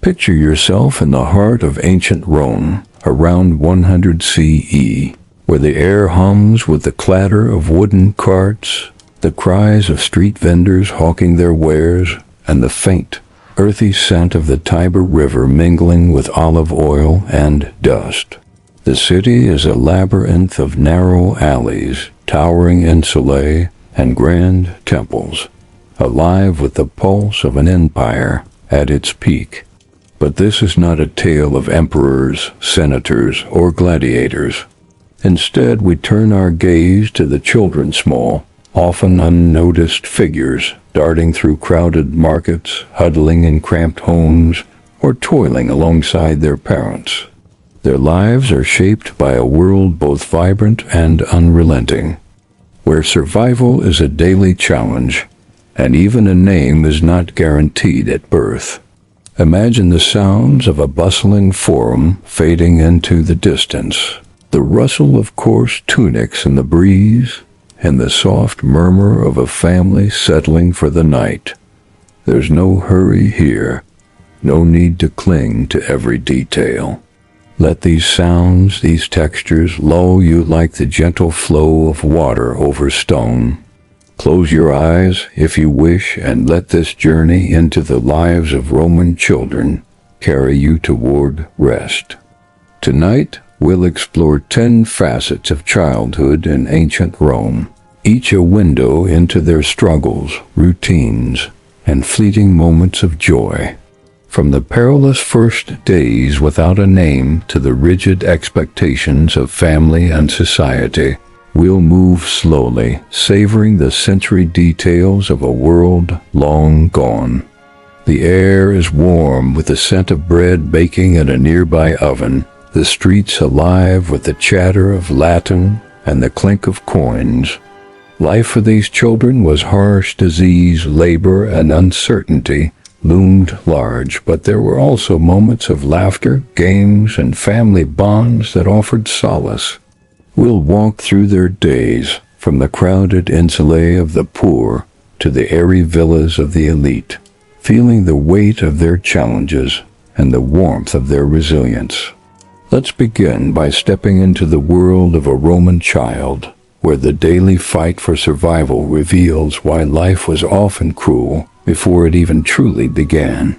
Picture yourself in the heart of ancient Rome, around 100 CE, where the air hums with the clatter of wooden carts, the cries of street vendors hawking their wares, and the faint, earthy scent of the Tiber River mingling with olive oil and dust. The city is a labyrinth of narrow alleys, towering insulae, and grand temples, alive with the pulse of an empire at its peak. But this is not a tale of emperors, senators, or gladiators. Instead, we turn our gaze to the children small, often unnoticed figures, darting through crowded markets, huddling in cramped homes, or toiling alongside their parents. Their lives are shaped by a world both vibrant and unrelenting, where survival is a daily challenge, and even a name is not guaranteed at birth. Imagine the sounds of a bustling forum fading into the distance, the rustle of coarse tunics in the breeze, and the soft murmur of a family settling for the night. There's no hurry here, no need to cling to every detail. Let these sounds, these textures, lull you like the gentle flow of water over stone. Close your eyes, if you wish, and let this journey into the lives of Roman children carry you toward rest. Tonight, we'll explore 10 facets of childhood in ancient Rome, each a window into their struggles, routines, and fleeting moments of joy. From the perilous first days without a name to the rigid expectations of family and society, we'll move slowly, savoring the sensory details of a world long gone. The air is warm with the scent of bread baking in a nearby oven, the streets alive with the chatter of Latin and the clink of coins. Life for these children was harsh. Disease, labor, and uncertainty loomed large, but there were also moments of laughter, games, and family bonds that offered solace. We'll walk through their days, from the crowded insulae of the poor to the airy villas of the elite, feeling the weight of their challenges and the warmth of their resilience. Let's begin by stepping into the world of a Roman child, where the daily fight for survival reveals why life was often cruel before it even truly began.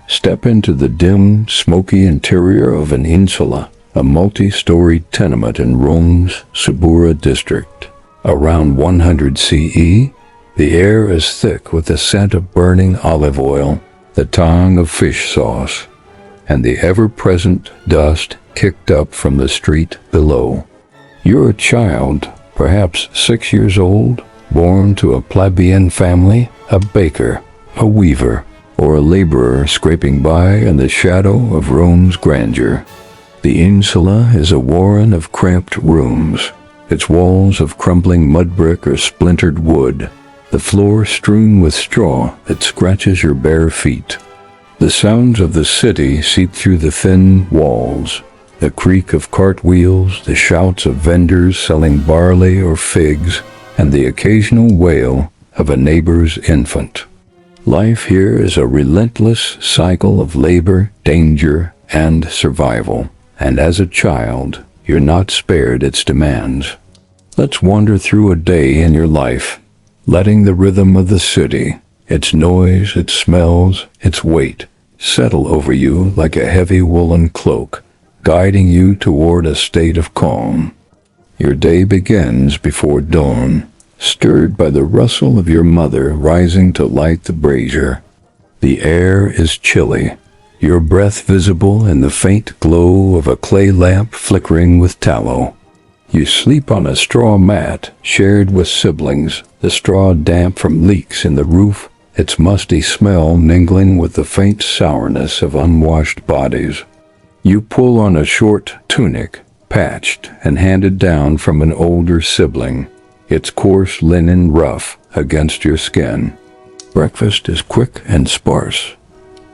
Step into the dim, smoky interior of an insula, a multi-storied tenement in Rome's Subura district. Around 100 CE, the air is thick with the scent of burning olive oil, the tang of fish sauce, and the ever-present dust kicked up from the street below. You're a child, perhaps 6 years old, born to a plebeian family, a baker, a weaver, or a laborer scraping by in the shadow of Rome's grandeur. The insula is a warren of cramped rooms, its walls of crumbling mud brick or splintered wood, the floor strewn with straw that scratches your bare feet. The sounds of the city seep through the thin walls, the creak of cartwheels, the shouts of vendors selling barley or figs, and the occasional wail of a neighbor's infant. Life here is a relentless cycle of labor, danger, and survival. And as a child, you're not spared its demands. Let's wander through a day in your life, letting the rhythm of the city, its noise, its smells, its weight, settle over you like a heavy woolen cloak, guiding you toward a state of calm. Your day begins before dawn, stirred by the rustle of your mother rising to light the brazier. The air is chilly, your breath visible in the faint glow of a clay lamp flickering with tallow. You sleep on a straw mat shared with siblings, the straw damp from leaks in the roof, its musty smell mingling with the faint sourness of unwashed bodies. You pull on a short tunic, patched and handed down from an older sibling, its coarse linen rough against your skin. Breakfast is quick and sparse.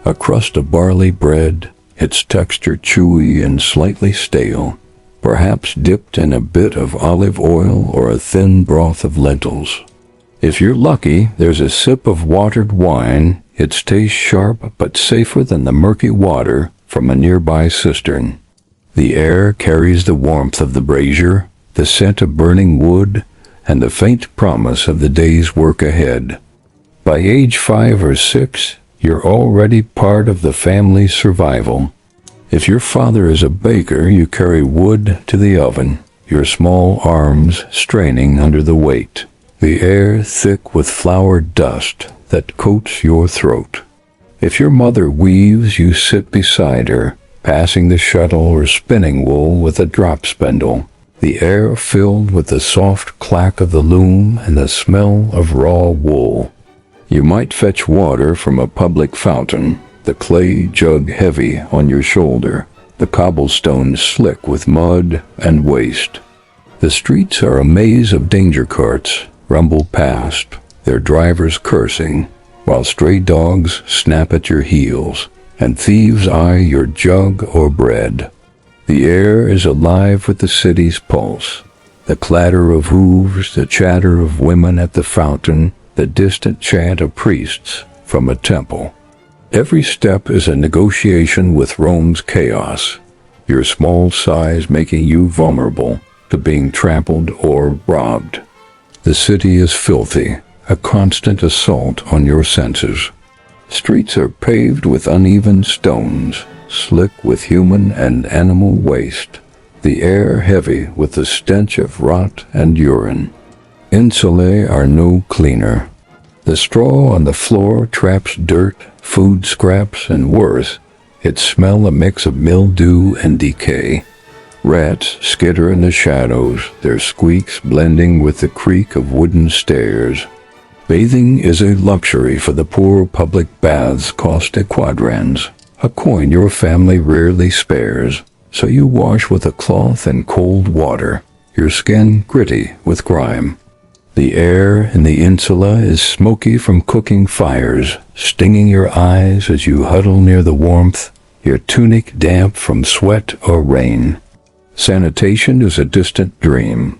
A crust of barley bread, its texture chewy and slightly stale, perhaps dipped in a bit of olive oil or a thin broth of lentils. If you're lucky, there's a sip of watered wine, Its taste sharp but safer than the murky water from a nearby cistern. The air carries the warmth of the brazier, the scent of burning wood, and the faint promise of the day's work ahead. By age 5 or 6, you're already part of the family's survival. If your father is a baker, you carry wood to the oven, your small arms straining under the weight, the air thick with flour dust that coats your throat. If your mother weaves, you sit beside her, passing the shuttle or spinning wool with a drop spindle, the air filled with the soft clack of the loom and the smell of raw wool. You might fetch water from a public fountain, the clay jug heavy on your shoulder, the cobblestones slick with mud and waste. The streets are a maze of danger carts, rumble past, their drivers cursing, while stray dogs snap at your heels, and thieves eye your jug or bread. The air is alive with the city's pulse, the clatter of hooves, the chatter of women at the fountain, the distant chant of priests from a temple. Every step is a negotiation with Rome's chaos, your small size making you vulnerable to being trampled or robbed. The city is filthy, a constant assault on your senses. Streets are paved with uneven stones, slick with human and animal waste, the air heavy with the stench of rot and urine. Insulae are no cleaner. The straw on the floor traps dirt, food scraps, and worse, its smell a mix of mildew and decay. Rats skitter in the shadows, their squeaks blending with the creak of wooden stairs. Bathing is a luxury for the poor. Public baths cost a quadrans, a coin your family rarely spares, so you wash with a cloth and cold water, your skin gritty with grime. The air in the insula is smoky from cooking fires, stinging your eyes as you huddle near the warmth, your tunic damp from sweat or rain. Sanitation is a distant dream.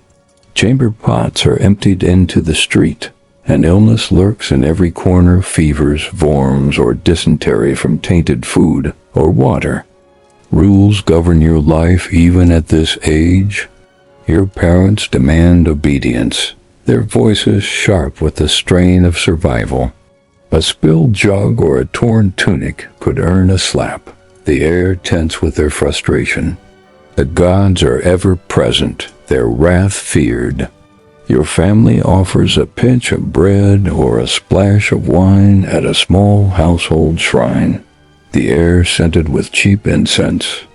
Chamber pots are emptied into the street, and illness lurks in every corner, fevers, worms, or dysentery from tainted food or water. Rules govern your life even at this age. Your parents demand obedience, their voices sharp with the strain of survival. A spilled jug or a torn tunic could earn a slap, the air tense with their frustration. The gods are ever present, their wrath feared. Your family offers a pinch of bread or a splash of wine at a small household shrine, the air scented with cheap incense.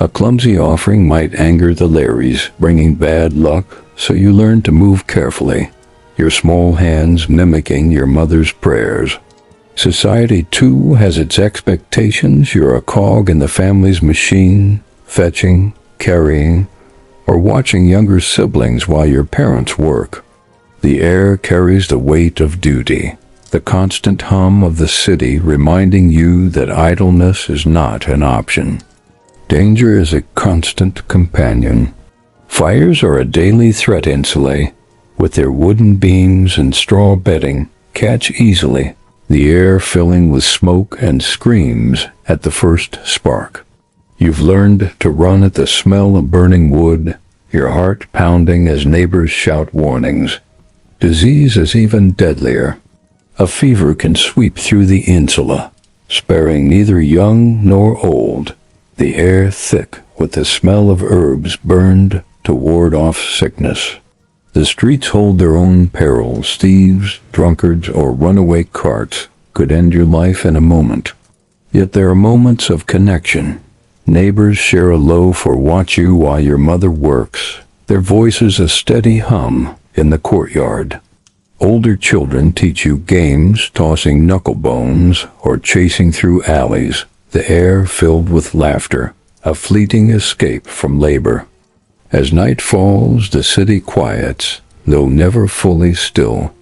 A clumsy offering might anger the Lares, bringing bad luck, so you learn to move carefully, your small hands mimicking your mother's prayers. Society, too, has its expectations. You're a cog in the family's machine, fetching, carrying, or watching younger siblings while your parents work. The air carries the weight of duty, the constant hum of the city reminding you that idleness is not an option. Danger is a constant companion. Fires are a daily threat. Insulae, with their wooden beams and straw bedding, catch easily, the air filling with smoke and screams at the first spark. You've learned to run at the smell of burning wood, your heart pounding as neighbors shout warnings. Disease is even deadlier. A fever can sweep through the insula, sparing neither young nor old, the air thick with the smell of herbs burned to ward off sickness. The streets hold their own perils. Thieves, drunkards, or runaway carts could end your life in a moment. Yet there are moments of connection. Neighbors share a loaf or watch you while your mother works, their voices a steady hum in the courtyard. Older children teach you games, tossing knucklebones or chasing through alleys, the air filled with laughter, a fleeting escape from labor. As night falls, the city quiets, though never fully still.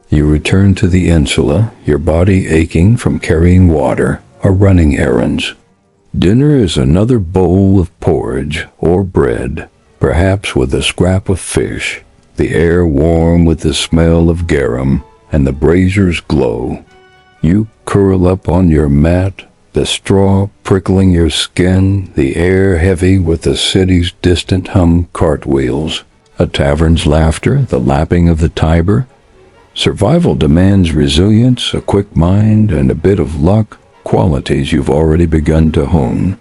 You return to the insula, your body aching from carrying water or running errands. Dinner is another bowl of porridge or bread, perhaps with a scrap of fish, the air warm with the smell of garum and the brazier's glow. You curl up on your mat, the straw prickling your skin, the air heavy with the city's distant hum cartwheels, a tavern's laughter, the lapping of the Tiber. Survival demands resilience, a quick mind, and a bit of luck, qualities you've already begun to hone.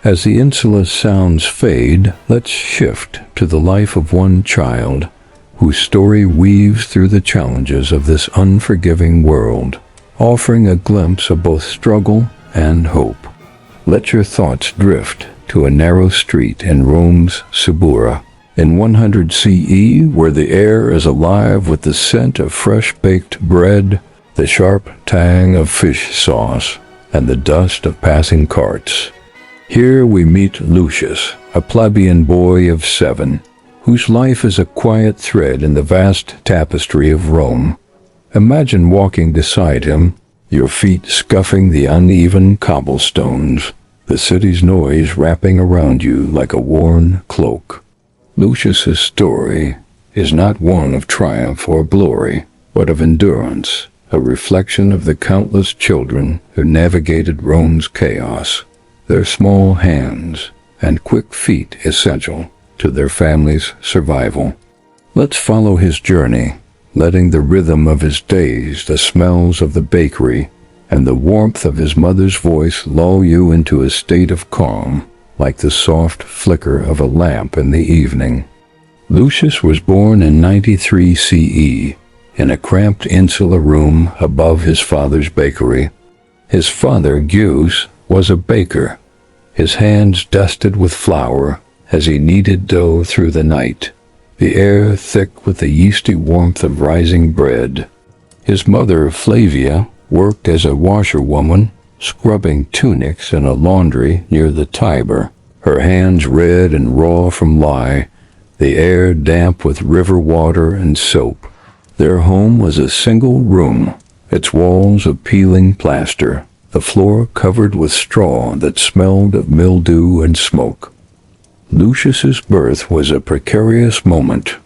As the insula sounds fade, let's shift to the life of one child, whose story weaves through the challenges of this unforgiving world, offering a glimpse of both struggle and hope. Let your thoughts drift to a narrow street in Rome's Subura. In 100 CE, where the air is alive with the scent of fresh-baked bread, the sharp tang of fish sauce, and the dust of passing carts. Here we meet Lucius, a plebeian boy of 7, whose life is a quiet thread in the vast tapestry of Rome. Imagine walking beside him, your feet scuffing the uneven cobblestones, the city's noise wrapping around you like a worn cloak. Lucius's story is not one of triumph or glory, but of endurance, a reflection of the countless children who navigated Rome's chaos, their small hands and quick feet essential to their family's survival. Let's follow his journey, letting the rhythm of his days, the smells of the bakery, and the warmth of his mother's voice lull you into a state of calm, like the soft flicker of a lamp in the evening. Lucius was born in 93 CE, in a cramped insula room above his father's bakery. His father, Gaius, was a baker, his hands dusted with flour as he kneaded dough through the night, the air thick with the yeasty warmth of rising bread. His mother, Flavia, worked as a washerwoman, scrubbing tunics in a laundry near the Tiber, her hands red and raw from lye, the air damp with river water and soap. Their home was a single room, its walls of peeling plaster, the floor covered with straw that smelled of mildew and smoke. Lucius's birth was a precarious moment.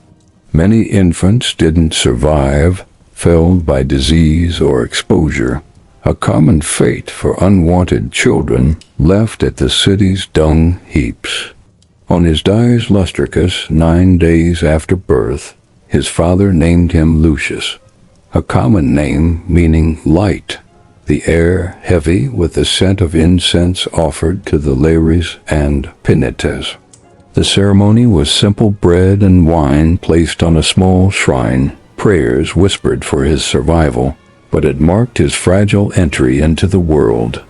Many infants didn't survive, felled by disease or exposure, a common fate for unwanted children left at the city's dung heaps. On his dies lustricus 9 days after birth, his father named him Lucius, a common name meaning light, the air heavy with the scent of incense offered to the Lares and Penetes. The ceremony was simple bread and wine placed on a small shrine, prayers whispered for his survival, but it marked his fragile entry into the world.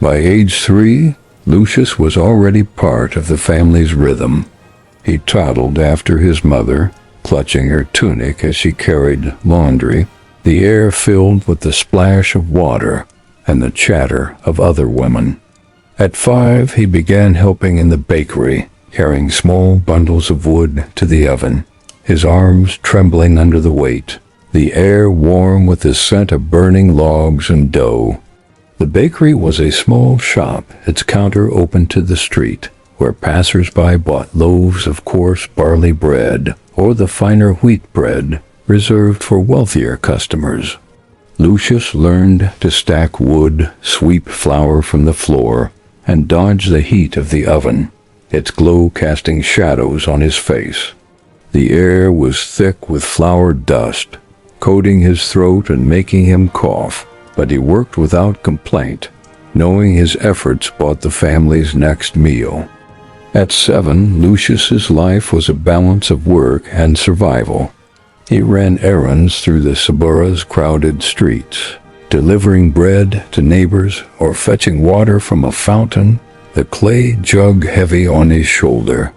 By age 3, Lucius was already part of the family's rhythm. He toddled after his mother, clutching her tunic as she carried laundry, the air filled with the splash of water and the chatter of other women. At 5, he began helping in the bakery, carrying small bundles of wood to the oven, his arms trembling under the weight, the air warm with the scent of burning logs and dough. The bakery was a small shop, its counter open to the street, where passers-by bought loaves of coarse barley bread or the finer wheat bread reserved for wealthier customers. Lucius learned to stack wood, sweep flour from the floor, and dodge the heat of the oven, its glow casting shadows on his face. The air was thick with flour dust, coating his throat and making him cough, but he worked without complaint, knowing his efforts bought the family's next meal. At 7, Lucius's life was a balance of work and survival. He ran errands through the Subura's crowded streets, delivering bread to neighbors or fetching water from a fountain, the clay jug heavy on his shoulder.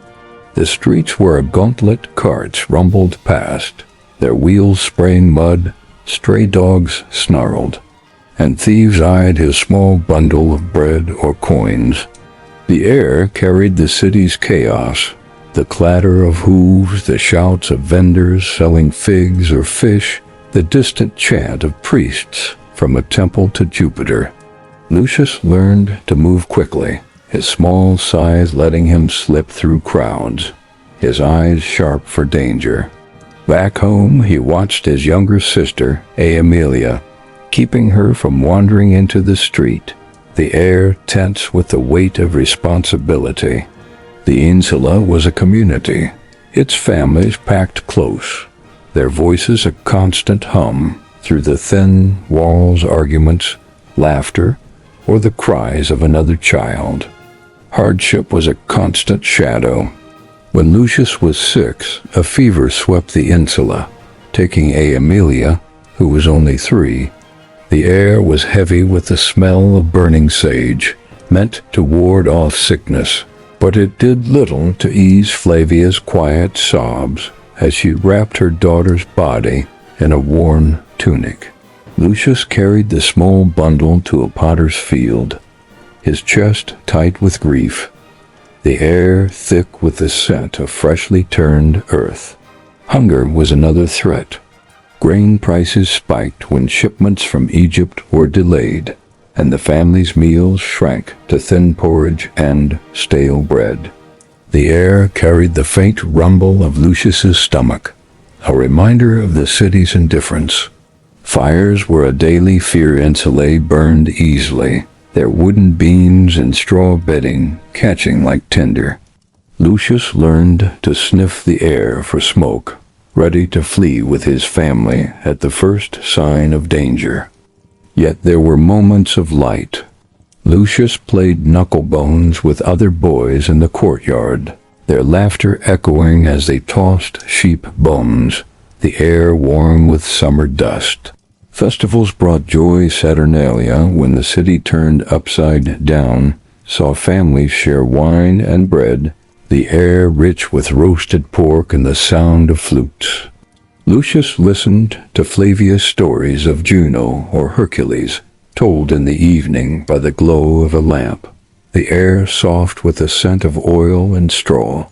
The streets where gauntlet carts rumbled past, their wheels spraying mud, stray dogs snarled, and thieves eyed his small bundle of bread or coins. The air carried the city's chaos, the clatter of hooves, the shouts of vendors selling figs or fish, the distant chant of priests from a temple to Jupiter. Lucius learned to move quickly, his small size letting him slip through crowds, his eyes sharp for danger. Back home, he watched his younger sister, Aemilia, keeping her from wandering into the street, the air tense with the weight of responsibility. The insula was a community, its families packed close, their voices a constant hum through the thin walls, arguments, laughter, or the cries of another child. Hardship was a constant shadow. When Lucius was 6, a fever swept the insula, taking Amelia, who was only 3. The air was heavy with the smell of burning sage, meant to ward off sickness, but it did little to ease Flavia's quiet sobs as she wrapped her daughter's body in a worn tunic. Lucius carried the small bundle to a potter's field, his chest tight with grief, the air thick with the scent of freshly turned earth. Hunger was another threat. Grain prices spiked when shipments from Egypt were delayed, and the family's meals shrank to thin porridge and stale bread. The air carried the faint rumble of Lucius's stomach, a reminder of the city's indifference. Fires were a daily fear. Insulae burned easily, their wooden beams and straw bedding catching like tinder. Lucius learned to sniff the air for smoke, ready to flee with his family at the first sign of danger. Yet there were moments of light. Lucius played knucklebones with other boys in the courtyard, their laughter echoing as they tossed sheep bones, the air warm with summer dust. Festivals brought joy. Saturnalia, when the city turned upside down, saw families share wine and bread, the air rich with roasted pork and the sound of flutes. Lucius listened to Flavia's stories of Juno or Hercules, told in the evening by the glow of a lamp, the air soft with the scent of oil and straw.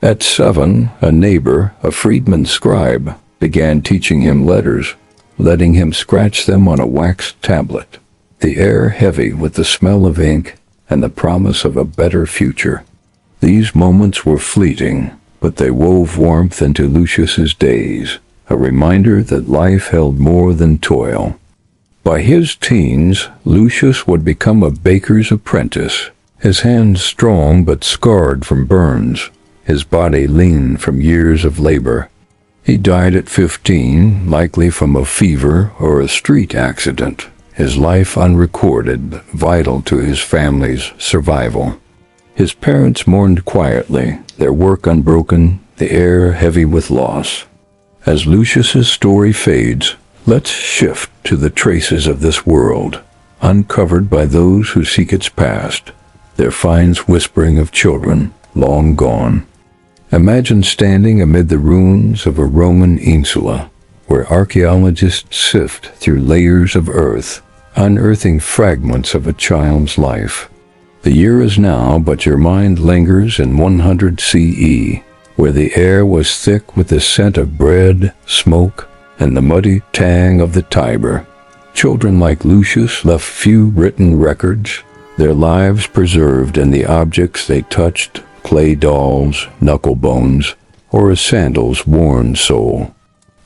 At 7, a neighbor, a freedman scribe, began teaching him letters, letting him scratch them on a wax tablet, the air heavy with the smell of ink and the promise of a better future. These moments were fleeting, but they wove warmth into Lucius's days, a reminder that life held more than toil. By his teens, Lucius would become a baker's apprentice, his hands strong but scarred from burns, his body lean from years of labor. He died at 15, likely from a fever or a street accident, his life unrecorded but vital to his family's survival. His parents mourned quietly, their work unbroken, the air heavy with loss. As Lucius's story fades, let's shift to the traces of this world, uncovered by those who seek its past, their finds whispering of children long gone. Imagine standing amid the ruins of a Roman insula, where archaeologists sift through layers of earth, unearthing fragments of a child's life. The year is now, but your mind lingers in 100 CE, where the air was thick with the scent of bread, smoke, and the muddy tang of the Tiber. Children like Lucius left few written records, their lives preserved in the objects they touched, clay dolls, knucklebones, or a sandal's worn sole.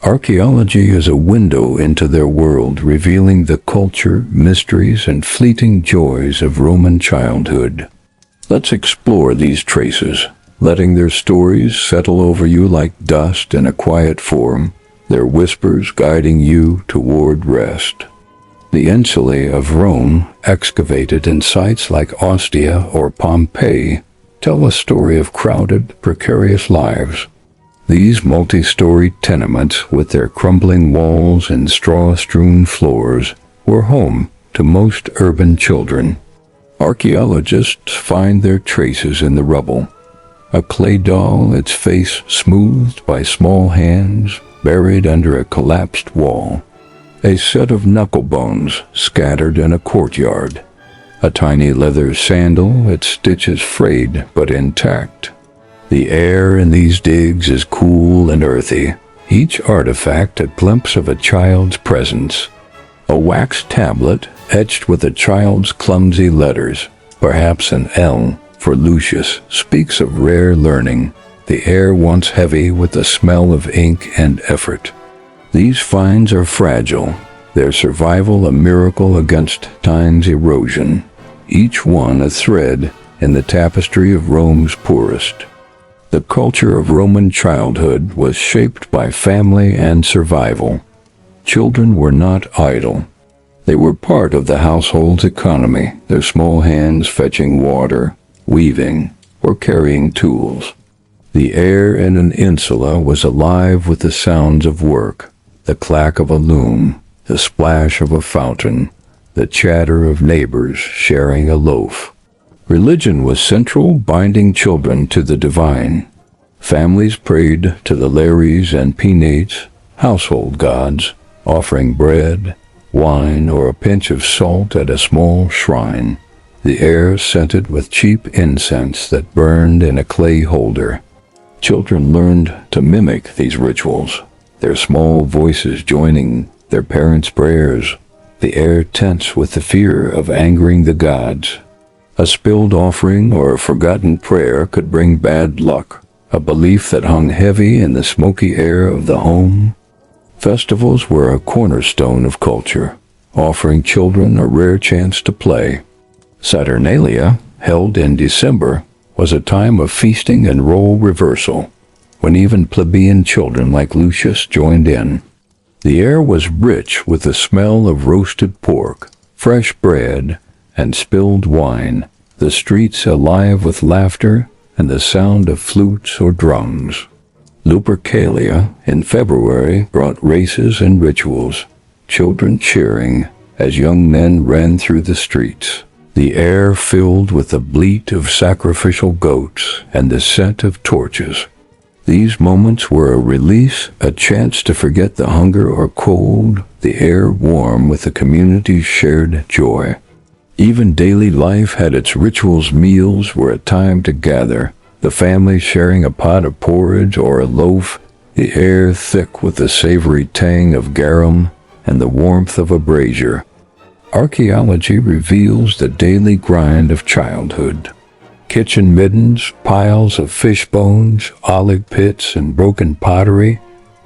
Archaeology is a window into their world, revealing the culture, mysteries, and fleeting joys of Roman childhood. Let's explore these traces, letting their stories settle over you like dust in a quiet form, their whispers guiding you toward rest. The insulae of Rome, excavated in sites like Ostia or Pompeii, tell a story of crowded, precarious lives. These multi-storied tenements, with their crumbling walls and straw-strewn floors, were home to most urban children. Archaeologists find their traces in the rubble. A clay doll, its face smoothed by small hands, buried under a collapsed wall. A set of knucklebones scattered in a courtyard. A tiny leather sandal, its stitches frayed but intact. The air in these digs is cool and earthy, each artifact a glimpse of a child's presence. A wax tablet etched with a child's clumsy letters, perhaps an L for Lucius, speaks of rare learning, the air once heavy with the smell of ink and effort. These finds are fragile, their survival a miracle against time's erosion, each one a thread in the tapestry of Rome's poorest. The culture of Roman childhood was shaped by family and survival. Children were not idle. They were part of the household's economy, their small hands fetching water, weaving, or carrying tools. The air in an insula was alive with the sounds of work, the clack of a loom, the splash of a fountain, the chatter of neighbors sharing a loaf. Religion was central, binding children to the divine. Families prayed to the Lares and Penates, household gods, offering bread, wine, or a pinch of salt at a small shrine, the air scented with cheap incense that burned in a clay holder. Children learned to mimic these rituals, their small voices joining their parents' prayers, the air tense with the fear of angering the gods. A spilled offering or a forgotten prayer could bring bad luck, a belief that hung heavy in the smoky air of the home. Festivals were a cornerstone of culture, offering children a rare chance to play. Saturnalia, held in December, was a time of feasting and role reversal, when even plebeian children like Lucius joined in. The air was rich with the smell of roasted pork, fresh bread, and spilled wine, the streets alive with laughter and the sound of flutes or drums. Lupercalia in February brought races and rituals, children cheering as young men ran through the streets, the air filled with the bleat of sacrificial goats and the scent of torches. These moments were a release, a chance to forget the hunger or cold, the air warm with the community's shared joy. Even daily life had its rituals. Meals were a time to gather, the family sharing a pot of porridge or a loaf, the air thick with the savory tang of garum and the warmth of a brazier. Archaeology reveals the daily grind of childhood. Kitchen middens, piles of fish bones, olive pits, and broken pottery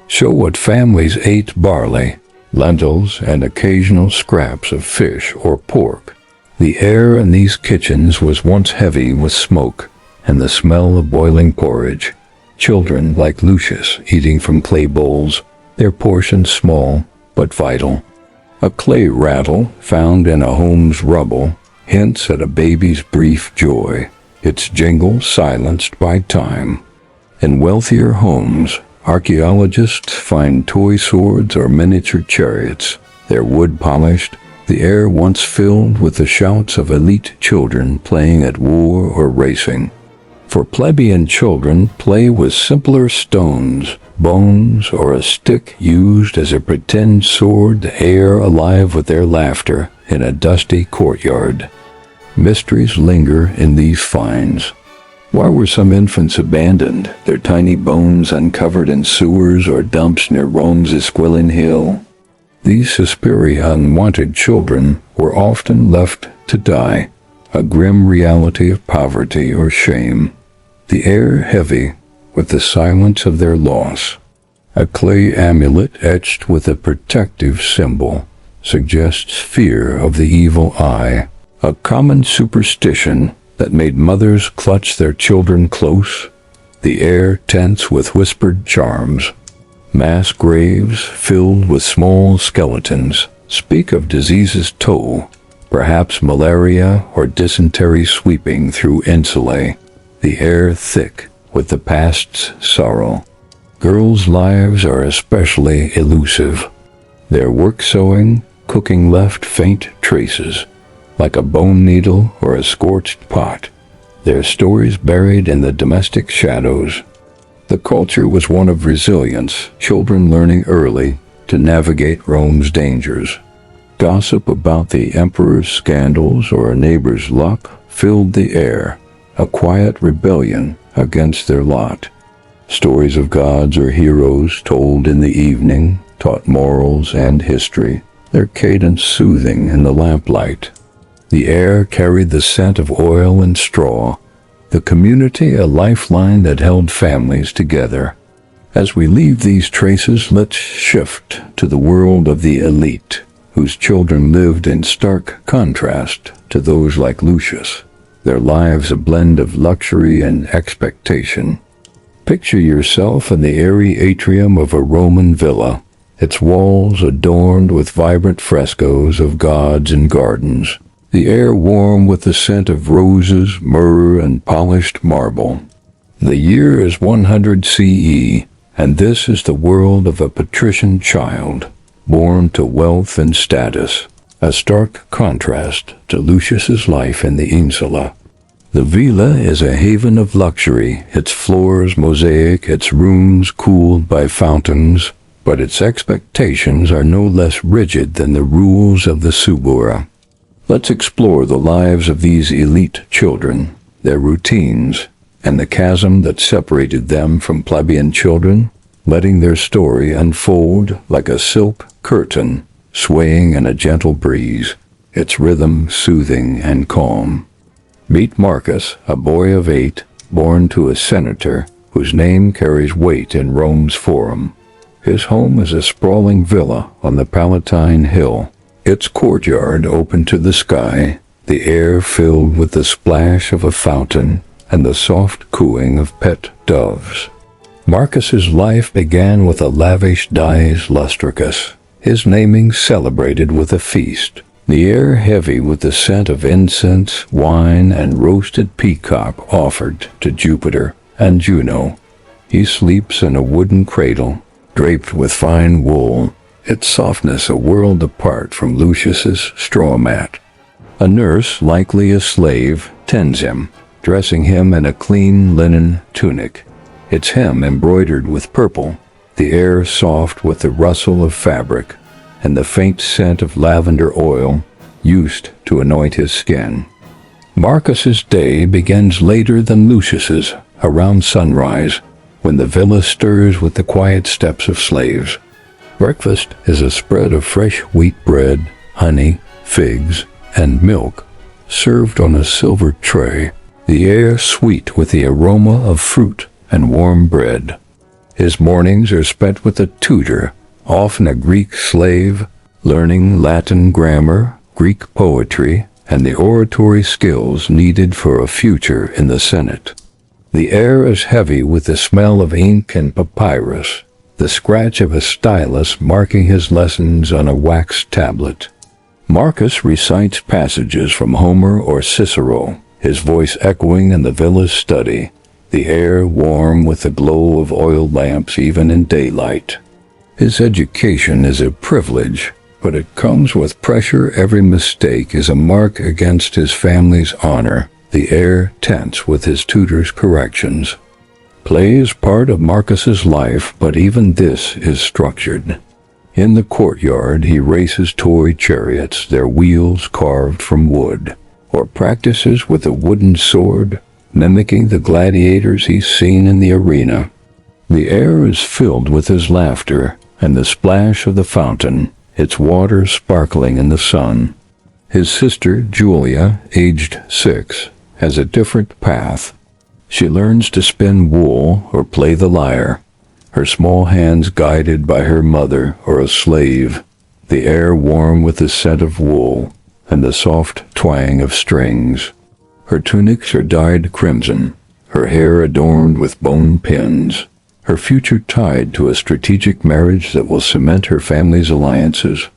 show what families ate: barley, lentils, and occasional scraps of fish or pork. The air in these kitchens was once heavy with smoke and the smell of boiling porridge. Children like Lucius eating from clay bowls, their portions small but vital. A clay rattle found in a home's rubble hints at a baby's brief joy, its jingle silenced by time. In wealthier homes, archaeologists find toy swords or miniature chariots, their wood polished, the air once filled with the shouts of elite children playing at war or racing. For plebeian children, play was simpler: stones, bones, or a stick used as a pretend sword, the air alive with their laughter in a dusty courtyard. Mysteries linger in these finds. Why were some infants abandoned, their tiny bones uncovered in sewers or dumps near Rome's Esquilin Hill? These Suspiria unwanted children were often left to die, a grim reality of poverty or shame. The air heavy with the silence of their loss. A clay amulet etched with a protective symbol suggests fear of the evil eye, a common superstition that made mothers clutch their children close, the air tense with whispered charms. Mass graves filled with small skeletons speak of diseases toll, perhaps malaria or dysentery sweeping through insulae, the air thick with the past's sorrow. Girls' lives are especially elusive. Their work sewing, cooking left faint traces, like a bone needle or a scorched pot, their stories buried in the domestic shadows. The culture was one of resilience, children learning early to navigate Rome's dangers. Gossip about the emperor's scandals or a neighbor's luck filled the air, a quiet rebellion against their lot. Stories of gods or heroes told in the evening taught morals and history, their cadence soothing in the lamplight. The air carried the scent of oil and straw, the community a lifeline that held families together. As we leave these traces, let's shift to the world of the elite, whose children lived in stark contrast to those like Lucius, their lives a blend of luxury and expectation. Picture yourself in the airy atrium of a Roman villa, its walls adorned with vibrant frescoes of gods and gardens, the air warm with the scent of roses, myrrh, and polished marble. The year is 100 CE, and this is the world of a patrician child, born to wealth and status, a stark contrast to Lucius's life in the insula. The villa is a haven of luxury, its floors mosaic, its rooms cooled by fountains, but its expectations are no less rigid than the rules of the Subura. Let's explore the lives of these elite children, their routines, and the chasm that separated them from plebeian children, letting their story unfold like a silk curtain swaying in a gentle breeze, its rhythm soothing and calm. Meet Marcus, a boy of 8, born to a senator whose name carries weight in Rome's forum. His home is a sprawling villa on the Palatine Hill, its courtyard open to the sky, the air filled with the splash of a fountain and the soft cooing of pet doves. Marcus's life began with a lavish dies lustricus, his naming celebrated with a feast, the air heavy with the scent of incense, wine, and roasted peacock offered to Jupiter and Juno. He sleeps in a wooden cradle, draped with fine wool, its softness a world apart from Lucius's straw mat. A nurse, likely a slave, tends him, dressing him in a clean linen tunic, its hem embroidered with purple, the air soft with the rustle of fabric, and the faint scent of lavender oil used to anoint his skin. Marcus's day begins later than Lucius's, around sunrise, when the villa stirs with the quiet steps of slaves. Breakfast is a spread of fresh wheat bread, honey, figs, and milk, served on a silver tray, the air sweet with the aroma of fruit and warm bread. His mornings are spent with a tutor, often a Greek slave, learning Latin grammar, Greek poetry, and the oratory skills needed for a future in the Senate. The air is heavy with the smell of ink and papyrus, the scratch of a stylus marking his lessons on a wax tablet. Marcus recites passages from Homer or Cicero, his voice echoing in the villa's study, the air warm with the glow of oil lamps even in daylight. His education is a privilege, but it comes with pressure. Every mistake is a mark against his family's honor, the air tense with his tutor's corrections. Play is part of Marcus's life, but even this is structured. In the courtyard he races toy chariots, their wheels carved from wood, or practices with a wooden sword, mimicking the gladiators he's seen in the arena. The air is filled with his laughter and the splash of the fountain, its water sparkling in the sun. His sister, Julia, aged 6, has a different path. She learns to spin wool or play the lyre, her small hands guided by her mother or a slave, the air warm with the scent of wool and the soft twang of strings. Her tunics are dyed crimson, her hair adorned with bone pins, her future tied to a strategic marriage that will cement her family's alliances.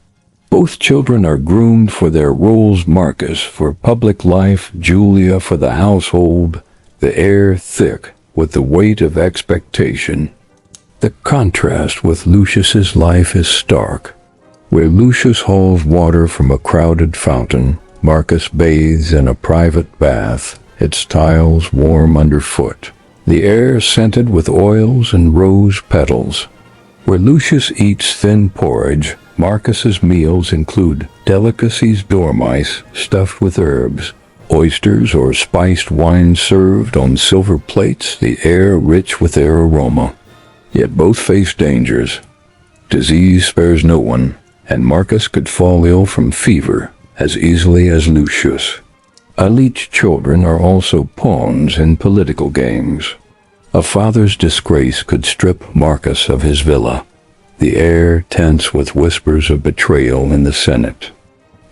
Both children are groomed for their roles, Marcus for public life, Julia for the household, the air thick with the weight of expectation. The contrast with Lucius's life is stark. Where Lucius hauls water from a crowded fountain, Marcus bathes in a private bath, its tiles warm underfoot, the air scented with oils and rose petals. Where Lucius eats thin porridge, Marcus's meals include delicacies, dormice stuffed with herbs, oysters or spiced wine served on silver plates, the air rich with their aroma. Yet both face dangers. Disease spares no one, and Marcus could fall ill from fever as easily as Lucius. Elite children are also pawns in political games. A father's disgrace could strip Marcus of his villa. the air tense with whispers of betrayal in the Senate.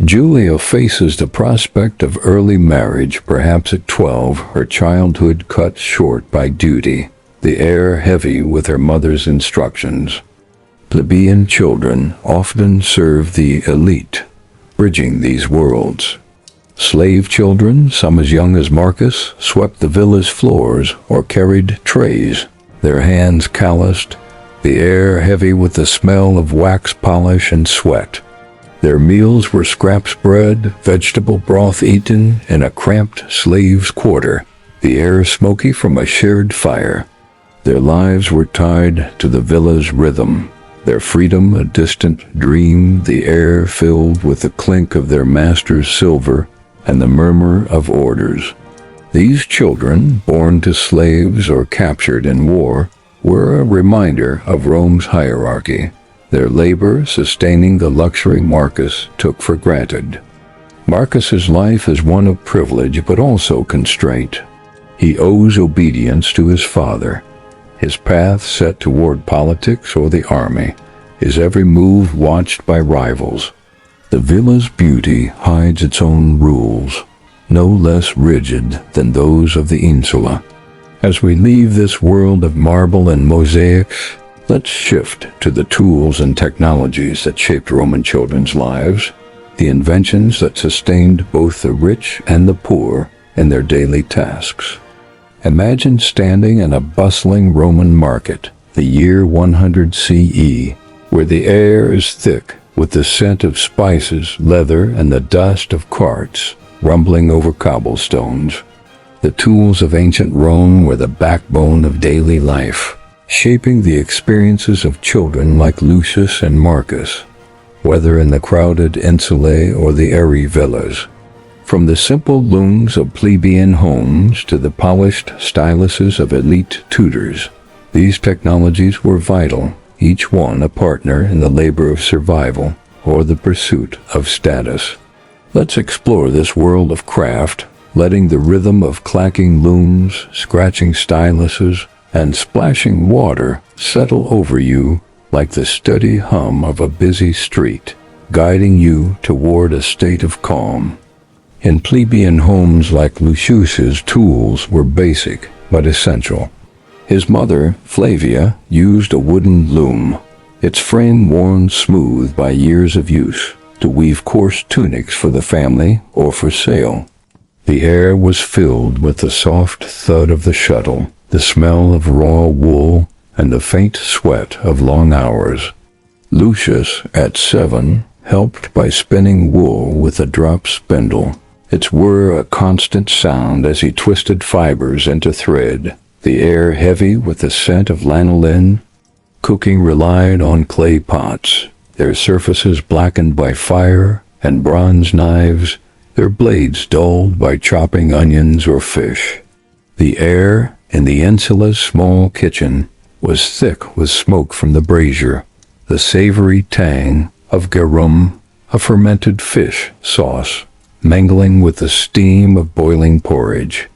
Julia faces the prospect of early marriage, perhaps at 12, her childhood cut short by duty, the air heavy with her mother's instructions. Plebeian children often serve the elite, bridging these worlds. Slave children, some as young as Marcus, swept the villa's floors or carried trays, their hands calloused, the air heavy with the smell of wax polish and sweat. Their meals were scraps bread, vegetable broth eaten in a cramped slave's quarter, the air smoky from a shared fire. Their lives were tied to the villa's rhythm, their freedom a distant dream, the air filled with the clink of their master's silver and the murmur of orders. These children, born to slaves or captured in war, were a reminder of Rome's hierarchy, their labor sustaining the luxury Marcus took for granted. Marcus's life is one of privilege but also constraint. He owes obedience to his father, his path set toward politics or the army, his every move watched by rivals. The villa's beauty hides its own rules, no less rigid than those of the insula. As we leave this world of marble and mosaics, let's shift to the tools and technologies that shaped Roman children's lives, the inventions that sustained both the rich and the poor in their daily tasks. Imagine standing in a bustling Roman market, the year 100 CE, where the air is thick with the scent of spices, leather, and the dust of carts rumbling over cobblestones. The tools of ancient Rome were the backbone of daily life, shaping the experiences of children like Lucius and Marcus, whether in the crowded insulae or the airy villas. From the simple looms of plebeian homes to the polished styluses of elite tutors, these technologies were vital, each one a partner in the labor of survival or the pursuit of status. Let's explore this world of craft, letting the rhythm of clacking looms, scratching styluses, and splashing water settle over you like the steady hum of a busy street, guiding you toward a state of calm. In plebeian homes like Lucius's, tools were basic but essential. His mother, Flavia, used a wooden loom, its frame worn smooth by years of use, to weave coarse tunics for the family or for sale. The air was filled with the soft thud of the shuttle, the smell of raw wool, and the faint sweat of long hours. Lucius, at 7, helped by spinning wool with a drop spindle, its whir a constant sound as he twisted fibers into thread, the air heavy with the scent of lanolin. Cooking relied on clay pots, their surfaces blackened by fire, and bronze knives, their blades dulled by chopping onions or fish. The air in the insula's small kitchen was thick with smoke from the brazier, the savory tang of garum, a fermented fish sauce, mingling with the steam of boiling porridge.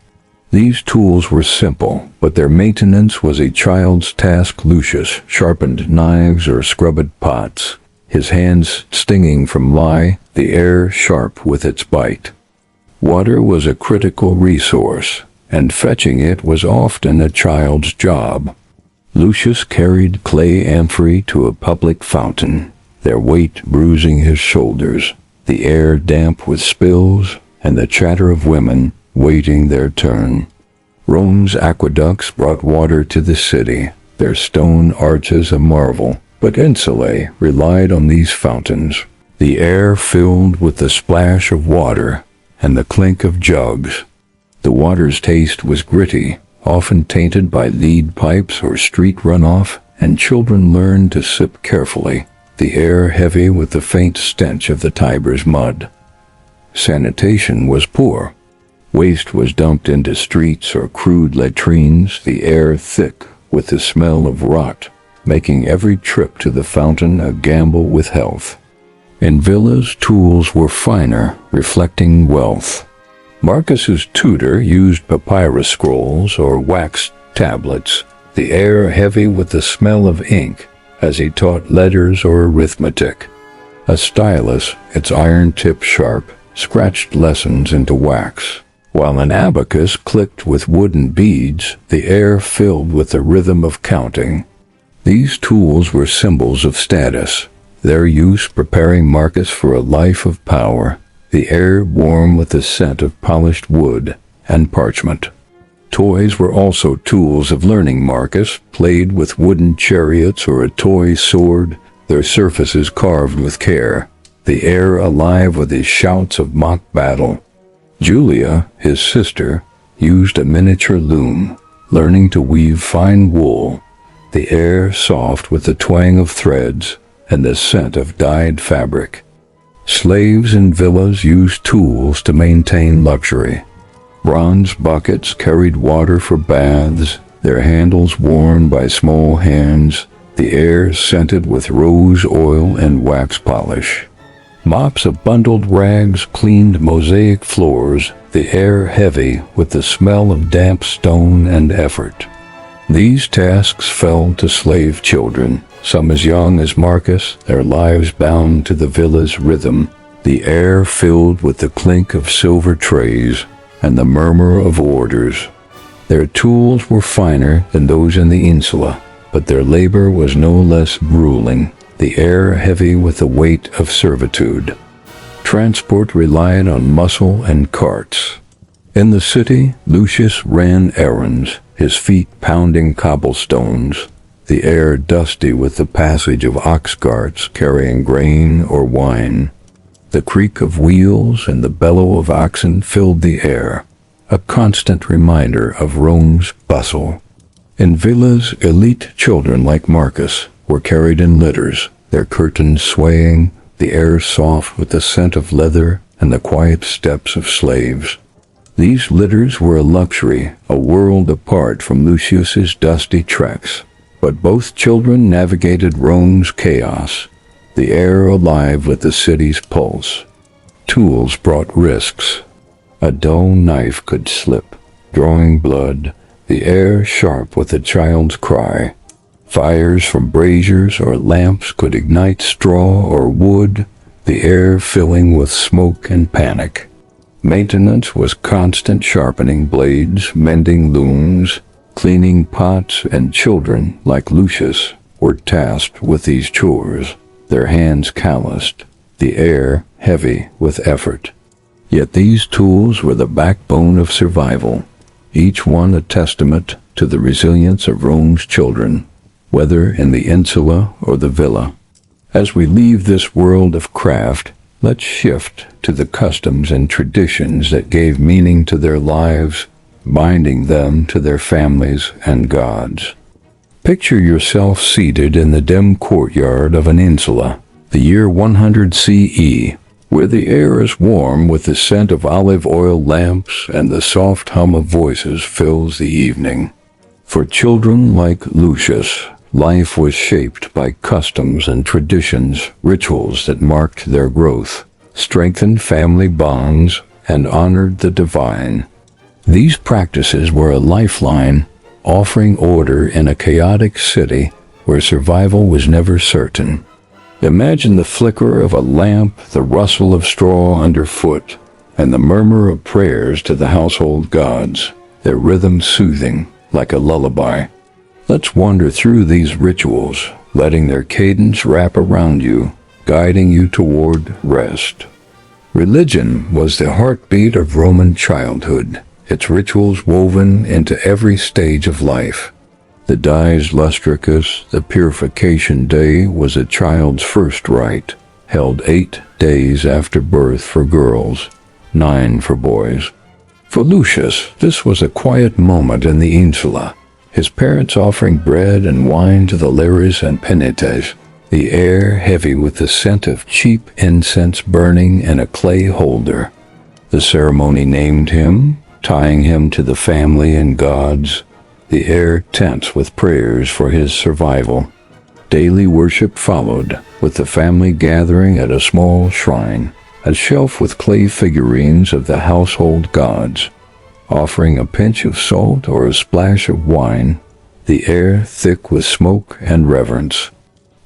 These tools were simple, but their maintenance was a child's task. Lucius sharpened knives or scrubbed pots, his hands stinging from lye, the air sharp with its bite. Water was a critical resource, and fetching it was often a child's job. Lucius carried clay amphorae to a public fountain, their weight bruising his shoulders, the air damp with spills, and the chatter of women waiting their turn. Rome's aqueducts brought water to the city, their stone arches a marvel, but insulae relied on these fountains, the air filled with the splash of water and the clink of jugs. The water's taste was gritty, often tainted by lead pipes or street runoff, and children learned to sip carefully, the air heavy with the faint stench of the Tiber's mud. Sanitation was poor. Waste was dumped into streets or crude latrines, the air thick with the smell of rot, making every trip to the fountain a gamble with health. In villas, tools were finer, reflecting wealth. Marcus's tutor used papyrus scrolls or wax tablets, the air heavy with the smell of ink, as he taught letters or arithmetic. A stylus, its iron tip sharp, scratched lessons into wax, while an abacus clicked with wooden beads, the air filled with the rhythm of counting. These tools were symbols of status, their use preparing Marcus for a life of power, the air warm with the scent of polished wood and parchment. Toys were also tools of learning. Marcus played with wooden chariots or a toy sword, their surfaces carved with care, the air alive with his shouts of mock battle. Julia, his sister, used a miniature loom, learning to weave fine wool, the air soft with the twang of threads and the scent of dyed fabric. Slaves in villas used tools to maintain luxury. Bronze buckets carried water for baths, their handles worn by small hands, the air scented with rose oil and wax polish. Mops of bundled rags cleaned mosaic floors, the air heavy with the smell of damp stone and effort. These tasks fell to slave children, some as young as Marcus, their lives bound to the villa's rhythm, the air filled with the clink of silver trays and the murmur of orders. Their tools were finer than those in the insula, but their labor was no less grueling, the air heavy with the weight of servitude. Transport relied on muscle and carts. In the city, Lucius ran errands, his feet pounding cobblestones, the air dusty with the passage of ox carts carrying grain or wine. The creak of wheels and the bellow of oxen filled the air, a constant reminder of Rome's bustle. In villas, elite children like Marcus were carried in litters, their curtains swaying, the air soft with the scent of leather and the quiet steps of slaves. These litters were a luxury, a world apart from Lucius's dusty treks. But both children navigated Rome's chaos, the air alive with the city's pulse. Tools brought risks. A dull knife could slip, drawing blood, the air sharp with a child's cry. Fires from braziers or lamps could ignite straw or wood, the air filling with smoke and panic. Maintenance was constant, sharpening blades, mending looms, cleaning pots, and children, like Lucius, were tasked with these chores, their hands calloused, the air heavy with effort. Yet these tools were the backbone of survival, each one a testament to the resilience of Rome's children, whether in the insula or the villa. As we leave this world of craft, let's shift to the customs and traditions that gave meaning to their lives, binding them to their families and gods. Picture yourself seated in the dim courtyard of an insula, the year 100 CE, where the air is warm with the scent of olive oil lamps and the soft hum of voices fills the evening. For children like Lucius, life was shaped by customs and traditions, rituals that marked their growth, strengthened family bonds, and honored the divine. These practices were a lifeline, offering order in a chaotic city where survival was never certain. Imagine the flicker of a lamp, the rustle of straw underfoot, and the murmur of prayers to the household gods, their rhythm soothing like a lullaby. Let's wander through these rituals, letting their cadence wrap around you, guiding you toward rest. Religion was the heartbeat of Roman childhood, its rituals woven into every stage of life. The dies lustricus, the purification day, was a child's first rite, held 8 days after birth for girls, 9 for boys. For Lucius, this was a quiet moment in the insula, his parents offering bread and wine to the lares and penetes, the air heavy with the scent of cheap incense burning in a clay holder. The ceremony named him, tying him to the family and gods, the air tense with prayers for his survival. Daily worship followed, with the family gathering at a small shrine, a shelf with clay figurines of the household gods, offering a pinch of salt or a splash of wine, the air thick with smoke and reverence.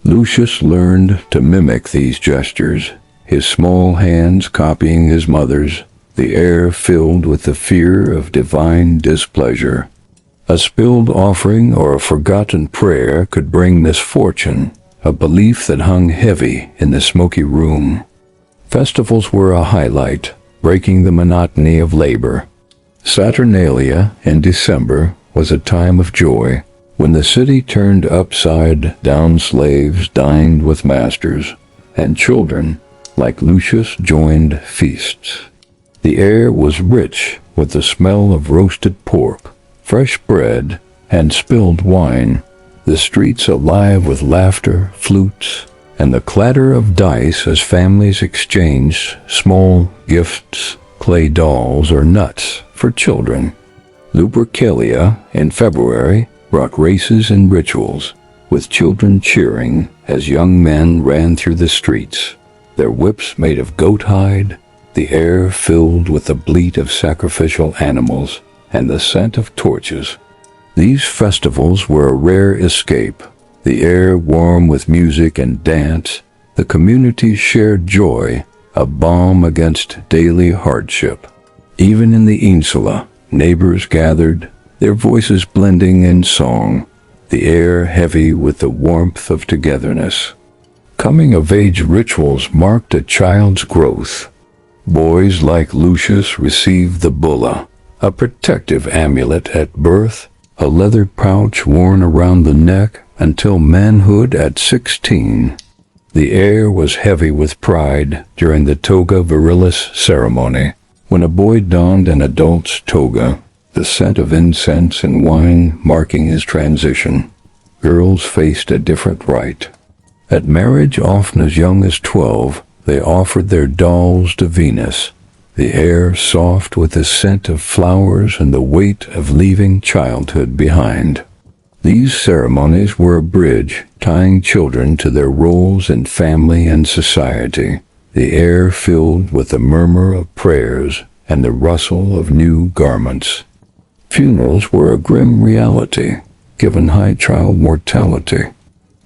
Lucius learned to mimic these gestures, his small hands copying his mother's, the air filled with the fear of divine displeasure. A spilled offering or a forgotten prayer could bring misfortune, a belief that hung heavy in the smoky room. Festivals were a highlight, breaking the monotony of labor. Saturnalia in December was a time of joy, when the city turned upside-down slaves dined with masters, and children, like Lucius, joined feasts. The air was rich with the smell of roasted pork, fresh bread, and spilled wine, the streets alive with laughter, flutes, and the clatter of dice as families exchanged small gifts, clay dolls or nuts for children. Lupercalia in February brought races and rituals, with children cheering as young men ran through the streets, their whips made of goat hide, the air filled with the bleat of sacrificial animals and the scent of torches. These festivals were a rare escape, the air warm with music and dance, the community's shared joy, a balm against daily hardship. Even in the insula, neighbors gathered, their voices blending in song, the air heavy with the warmth of togetherness. Coming-of-age rituals marked a child's growth. Boys like Lucius received the bulla, a protective amulet at birth, a leather pouch worn around the neck until manhood at 16. The air was heavy with pride during the toga virilis ceremony. When a boy donned an adult's toga, the scent of incense and wine marking his transition, girls faced a different rite. At marriage, often as young as 12, they offered their dolls to Venus, the air soft with the scent of flowers and the weight of leaving childhood behind. These ceremonies were a bridge tying children to their roles in family and society, the air filled with the murmur of prayers and the rustle of new garments. Funerals were a grim reality, given high child mortality.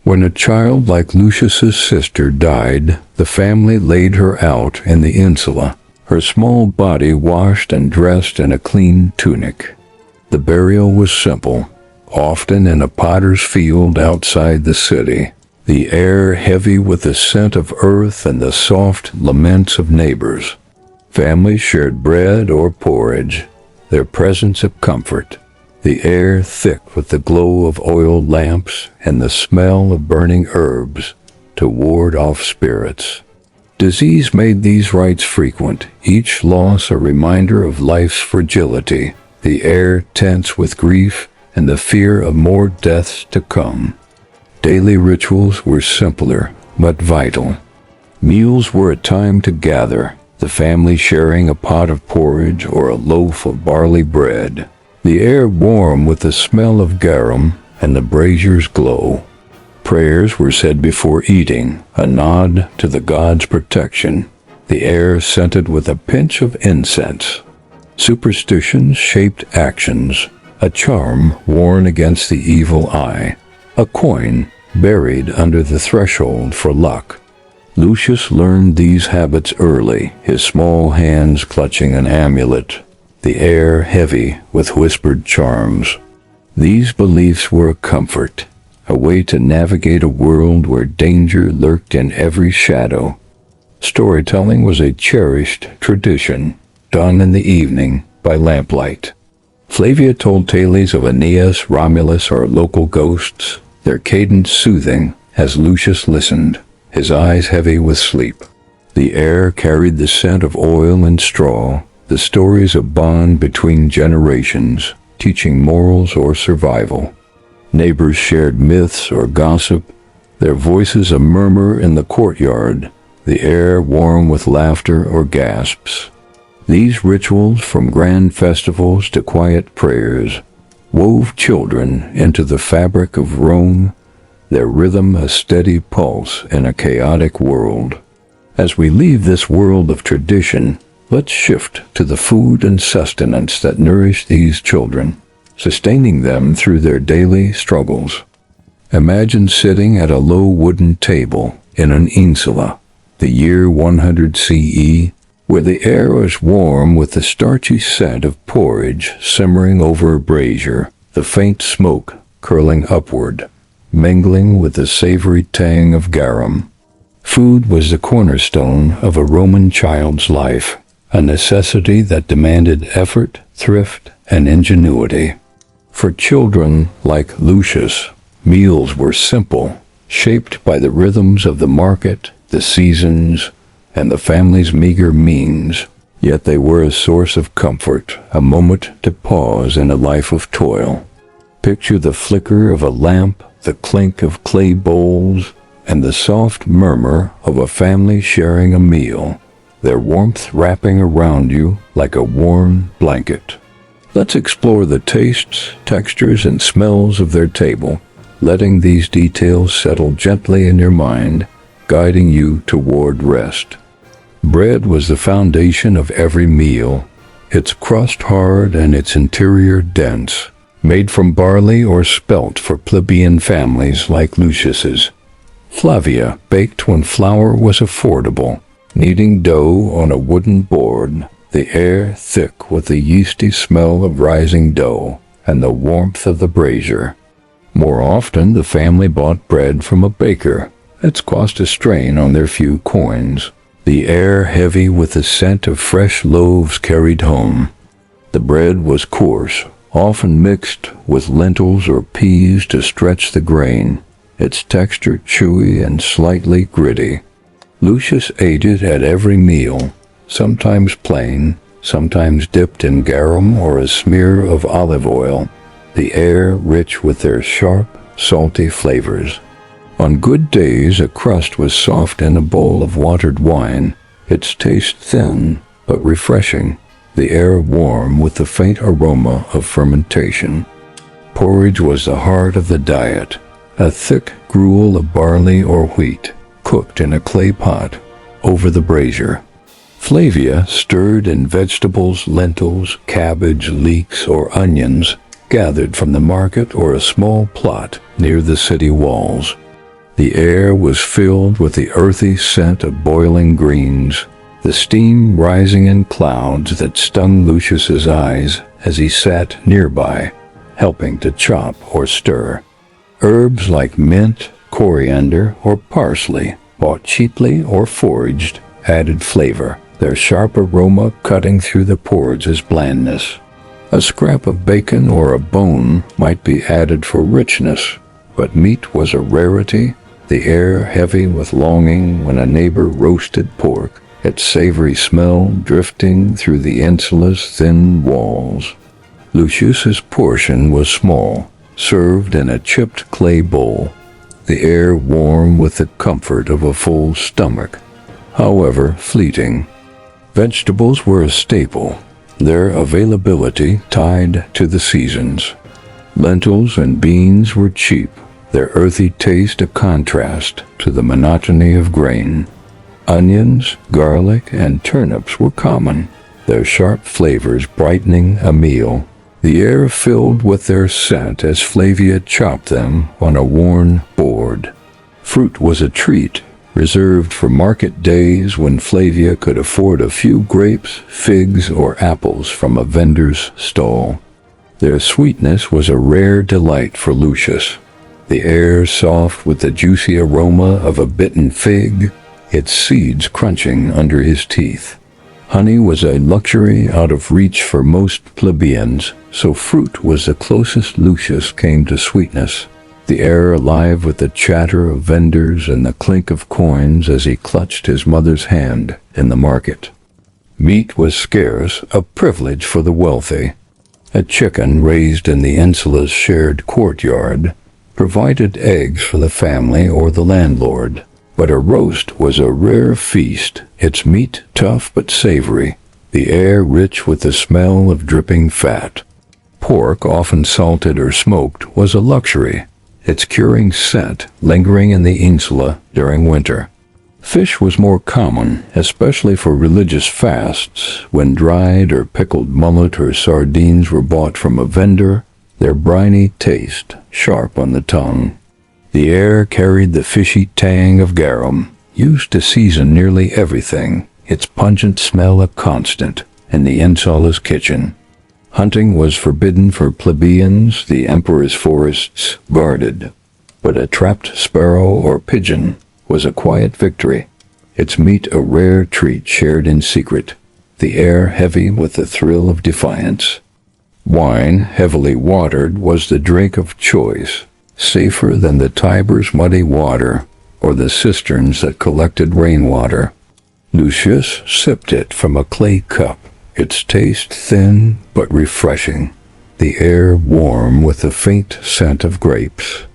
When a child like Lucius's sister died, the family laid her out in the insula, her small body washed and dressed in a clean tunic. The burial was simple, often in a potter's field outside the city, the air heavy with the scent of earth and the soft laments of neighbors. Families shared bread or porridge, their presence of comfort, the air thick with the glow of oil lamps and the smell of burning herbs to ward off spirits. Disease made these rites frequent, each loss a reminder of life's fragility, the air tense with grief and the fear of more deaths to come. Daily rituals were simpler but vital. Meals were a time to gather, the family sharing a pot of porridge or a loaf of barley bread, the air warm with the smell of garum and the brazier's glow. Prayers were said before eating, a nod to the gods' protection, the air scented with a pinch of incense. Superstitions shaped actions, a charm worn against the evil eye, a coin buried under the threshold for luck. Lucius learned these habits early, his small hands clutching an amulet, the air heavy with whispered charms. These beliefs were a comfort, a way to navigate a world where danger lurked in every shadow. Storytelling was a cherished tradition, done in the evening by lamplight. Flavia told tales of Aeneas, Romulus, or local ghosts, their cadence soothing as Lucius listened, his eyes heavy with sleep. The air carried the scent of oil and straw, the stories of bond between generations, teaching morals or survival. Neighbors shared myths or gossip, their voices a murmur in the courtyard, the air warm with laughter or gasps. These rituals, from grand festivals to quiet prayers, wove children into the fabric of Rome, their rhythm a steady pulse in a chaotic world. As we leave this world of tradition, let's shift to the food and sustenance that nourish these children, sustaining them through their daily struggles. Imagine sitting at a low wooden table in an insula, the year 100 CE, where the air is warm with the starchy scent of porridge simmering over a brazier, the faint smoke curling upward, mingling with the savory tang of garum. Food was the cornerstone of a Roman child's life, a necessity that demanded effort, thrift, and ingenuity. For children like Lucius, meals were simple, shaped by the rhythms of the market, the seasons, and the family's meager means, yet they were a source of comfort, a moment to pause in a life of toil. Picture the flicker of a lamp, the clink of clay bowls, and the soft murmur of a family sharing a meal, their warmth wrapping around you like a warm blanket. Let's explore the tastes, textures, and smells of their table, letting these details settle gently in your mind, guiding you toward rest. Bread was the foundation of every meal, its crust hard and its interior dense, made from barley or spelt for plebeian families like Lucius's. Flavia baked when flour was affordable, kneading dough on a wooden board, the air thick with the yeasty smell of rising dough and the warmth of the brazier. More often, the family bought bread from a baker. Its cost a strain on their few coins, the air heavy with the scent of fresh loaves carried home. The bread was coarse, often mixed with lentils or peas to stretch the grain, its texture chewy and slightly gritty. Lucius ate it at every meal, sometimes plain, sometimes dipped in garum or a smear of olive oil, the air rich with their sharp, salty flavors. On good days, a crust was soft in a bowl of watered wine, its taste thin but refreshing, the air warm with the faint aroma of fermentation. Porridge was the heart of the diet, a thick gruel of barley or wheat, cooked in a clay pot over the brazier. Flavia stirred in vegetables, lentils, cabbage, leeks, or onions, gathered from the market or a small plot near the city walls. The air was filled with the earthy scent of boiling greens, the steam rising in clouds that stung Lucius's eyes as he sat nearby, helping to chop or stir. Herbs like mint, coriander, or parsley, bought cheaply or foraged, added flavor, their sharp aroma cutting through the porridge's blandness. A scrap of bacon or a bone might be added for richness, but meat was a rarity, the air heavy with longing when a neighbor roasted pork, its savory smell drifting through the insula's thin walls. Lucius's portion was small, served in a chipped clay bowl, the air warm with the comfort of a full stomach, however fleeting. Vegetables were a staple, their availability tied to the seasons. Lentils and beans were cheap, their earthy taste a contrast to the monotony of grain. Onions, garlic, and turnips were common, their sharp flavors brightening a meal, the air filled with their scent as Flavia chopped them on a worn board. Fruit was a treat, reserved for market days when Flavia could afford a few grapes, figs, or apples from a vendor's stall. Their sweetness was a rare delight for Lucius, the air soft with the juicy aroma of a bitten fig, its seeds crunching under his teeth. Honey was a luxury out of reach for most plebeians, so fruit was the closest Lucius came to sweetness, the air alive with the chatter of vendors and the clink of coins as he clutched his mother's hand in the market. Meat was scarce, a privilege for the wealthy. A chicken raised in the insula's shared courtyard provided eggs for the family or the landlord, but a roast was a rare feast, its meat tough but savory, the air rich with the smell of dripping fat. Pork, often salted or smoked, was a luxury, its curing scent lingering in the insula during winter. Fish was more common, especially for religious fasts, when dried or pickled mullet or sardines were bought from a vendor, their briny taste sharp on the tongue. The air carried the fishy tang of garum, used to season nearly everything, its pungent smell a constant in the insulae's kitchen. Hunting was forbidden for plebeians, the emperor's forests guarded, but a trapped sparrow or pigeon was a quiet victory, its meat a rare treat shared in secret, the air heavy with the thrill of defiance. Wine, heavily watered, was the drink of choice, safer than the Tiber's muddy water or the cisterns that collected rainwater. Lucius sipped it from a clay cup, its taste thin but refreshing, the air warm with the faint scent of grapes.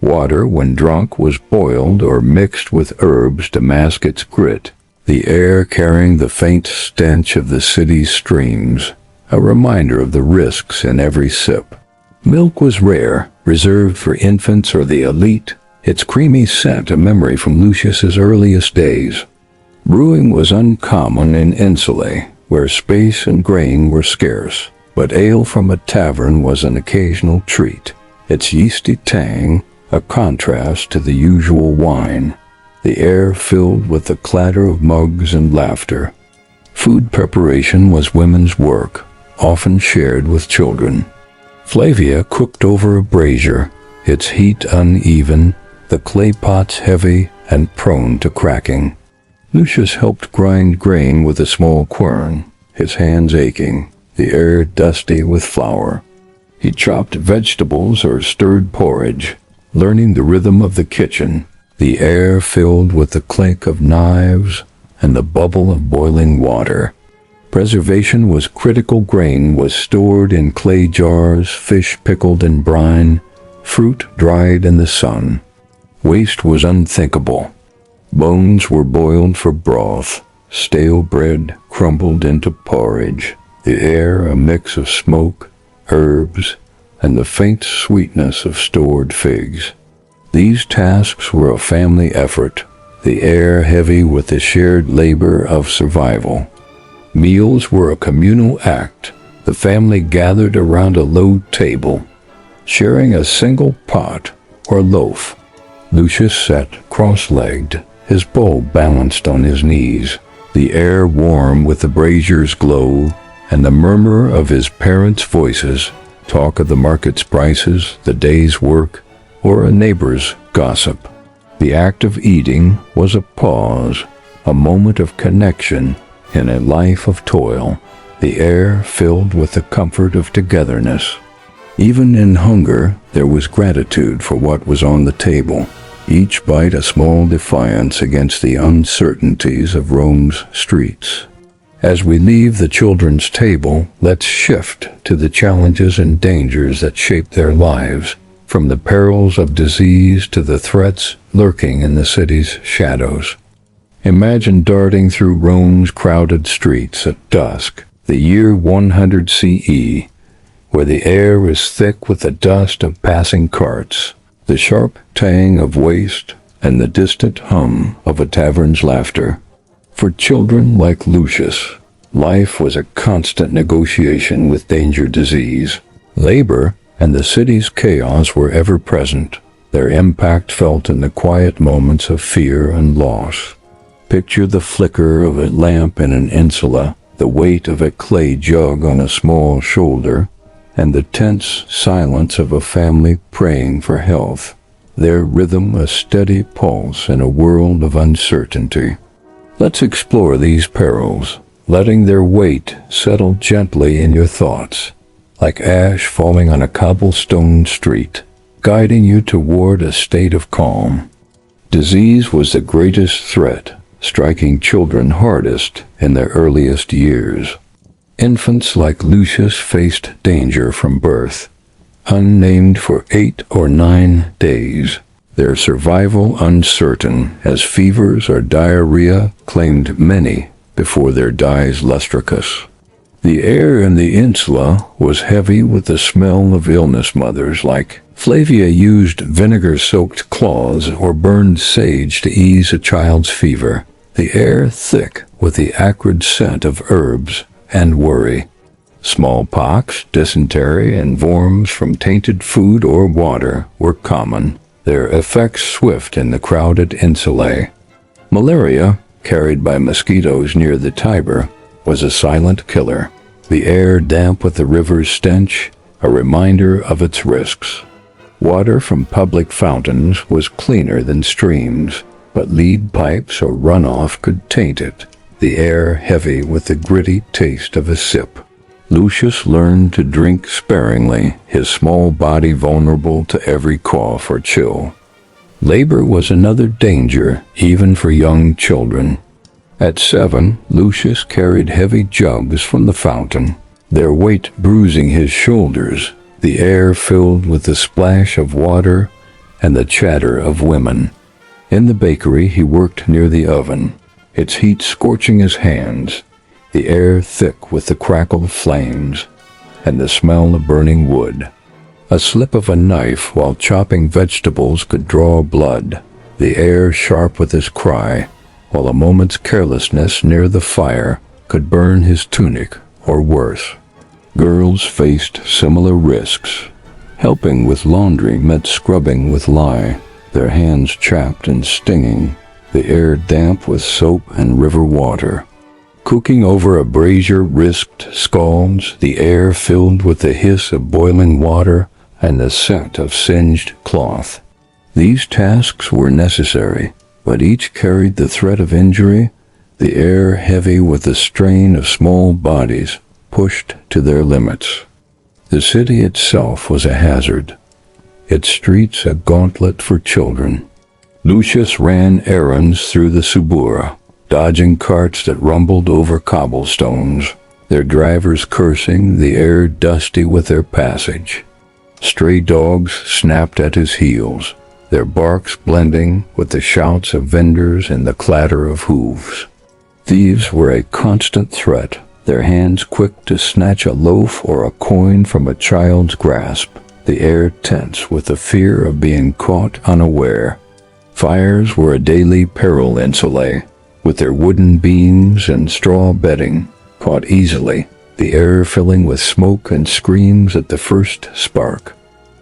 Water, when drunk, was boiled or mixed with herbs to mask its grit, the air carrying the faint stench of the city's streams, a reminder of the risks in every sip. Milk was rare, reserved for infants or the elite, its creamy scent a memory from Lucius's earliest days. Brewing was uncommon in insulae, where space and grain were scarce, but ale from a tavern was an occasional treat, its yeasty tang a contrast to the usual wine, the air filled with the clatter of mugs and laughter. Food preparation was women's work, often shared with children. Flavia cooked over a brazier, its heat uneven, the clay pots heavy and prone to cracking. Lucius helped grind grain with a small quern, his hands aching, the air dusty with flour. He chopped vegetables or stirred porridge, learning the rhythm of the kitchen, the air filled with the clink of knives and the bubble of boiling water. Preservation was critical. Grain was stored in clay jars, fish pickled in brine, fruit dried in the sun. Waste was unthinkable. Bones were boiled for broth, stale bread crumbled into porridge, the air a mix of smoke, herbs, and the faint sweetness of stored figs. These tasks were a family effort, the air heavy with the shared labor of survival. Meals were a communal act. The family gathered around a low table, sharing a single pot or loaf. Lucius sat cross-legged, his bowl balanced on his knees, the air warm with the brazier's glow and the murmur of his parents' voices, talk of the market's prices, the day's work, or a neighbor's gossip. The act of eating was a pause, a moment of connection in a life of toil, the air filled with the comfort of togetherness. Even in hunger, there was gratitude for what was on the table, each bite a small defiance against the uncertainties of Rome's streets. As we leave the children's table, let's shift to the challenges and dangers that shape their lives, from the perils of disease to the threats lurking in the city's shadows. Imagine darting through Rome's crowded streets at dusk, the year 100 CE, where the air is thick with the dust of passing carts, the sharp tang of waste, and the distant hum of a tavern's laughter. For children like Lucius, life was a constant negotiation with danger, disease. Labor and the city's chaos were ever present, their impact felt in the quiet moments of fear and loss. Picture the flicker of a lamp in an insula, the weight of a clay jug on a small shoulder, and the tense silence of a family praying for health, their rhythm a steady pulse in a world of uncertainty. Let's explore these perils, letting their weight settle gently in your thoughts, like ash falling on a cobblestone street, guiding you toward a state of calm. Disease was the greatest threat, striking children hardest in their earliest years. Infants like Lucius faced danger from birth, unnamed for 8 or 9 days, their survival uncertain as fevers or diarrhea claimed many before their dies lustricus. The air in the insula was heavy with the smell of illness. Mothers like Flavia used vinegar-soaked cloths or burned sage to ease a child's fever, the air thick with the acrid scent of herbs and worry. Smallpox, dysentery, and worms from tainted food or water were common, their effects swift in the crowded insulae. Malaria, carried by mosquitoes near the Tiber, was a silent killer, the air damp with the river's stench, a reminder of its risks. Water from public fountains was cleaner than streams, but lead pipes or runoff could taint it, the air heavy with the gritty taste of a sip. Lucius learned to drink sparingly, his small body vulnerable to every cough or chill. Labor was another danger, even for young children. At 7, Lucius carried heavy jugs from the fountain, their weight bruising his shoulders, the air filled with the splash of water and the chatter of women. In the bakery he worked near the oven, its heat scorching his hands, the air thick with the crackled flames and the smell of burning wood. A slip of a knife while chopping vegetables could draw blood, the air sharp with his cry, while a moment's carelessness near the fire could burn his tunic or worse. Girls faced similar risks. Helping with laundry meant scrubbing with lye, their hands chapped and stinging, the air damp with soap and river water. Cooking over a brazier risked scalds, the air filled with the hiss of boiling water and the scent of singed cloth. These tasks were necessary, but each carried the threat of injury, the air heavy with the strain of small bodies pushed to their limits. The city itself was a hazard, its streets a gauntlet for children. Lucius ran errands through the Subura, dodging carts that rumbled over cobblestones, their drivers cursing, the air dusty with their passage. Stray dogs snapped at his heels, their barks blending with the shouts of vendors and the clatter of hooves. Thieves were a constant threat, their hands quick to snatch a loaf or a coin from a child's grasp, the air tense with the fear of being caught unaware. Fires were a daily peril insulae, with their wooden beams and straw bedding, caught easily, the air filling with smoke and screams at the first spark.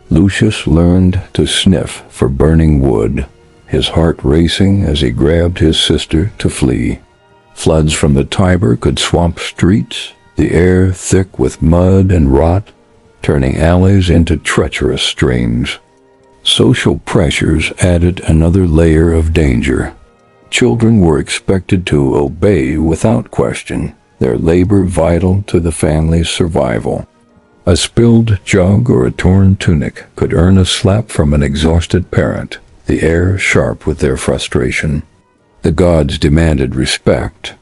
Lucius learned to sniff for burning wood, his heart racing as he grabbed his sister to flee. Floods from the Tiber could swamp streets, the air thick with mud and rot, turning alleys into treacherous streams. Social pressures added another layer of danger. Children were expected to obey without question, their labor vital to the family's survival. A spilled jug or a torn tunic could earn a slap from an exhausted parent, the air sharp with their frustration. The gods demanded respect.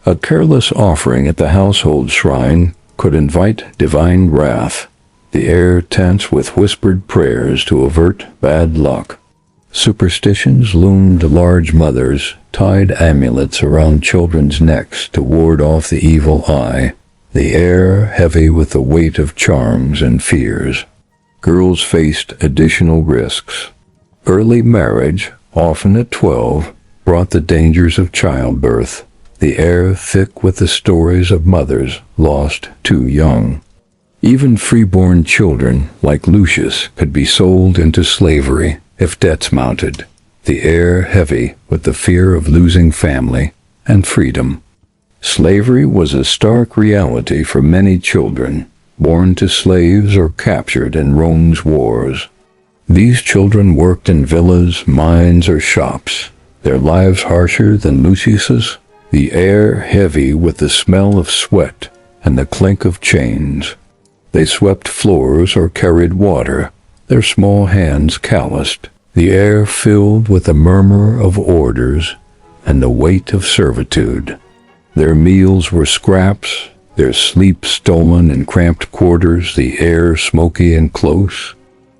A careless offering at the household shrine could invite divine wrath, the air tense with whispered prayers to avert bad luck. Superstitions loomed large mothers, tied amulets around children's necks to ward off the evil eye, the air heavy with the weight of charms and fears. Girls faced additional risks. Early marriage, often at 12, brought the dangers of childbirth, the air thick with the stories of mothers lost too young. Even freeborn children, like Lucius, could be sold into slavery if debts mounted, the air heavy with the fear of losing family and freedom. Slavery was a stark reality for many children, born to slaves or captured in Rome's wars. These children worked in villas, mines, or shops, their lives harsher than Lucius's, the air heavy with the smell of sweat and the clink of chains. They swept floors or carried water, their small hands calloused, the air filled with the murmur of orders and the weight of servitude. Their meals were scraps, their sleep stolen in cramped quarters, the air smoky and close.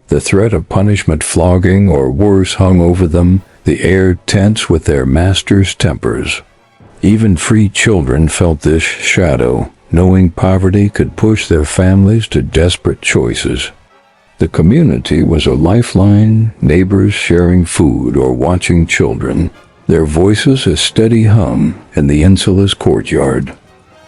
The threat of punishment, flogging, or worse hung over them, the air tense with their masters' tempers. Even free children felt this shadow, knowing poverty could push their families to desperate choices. The community was a lifeline, neighbors sharing food or watching children, their voices a steady hum in the insula's courtyard.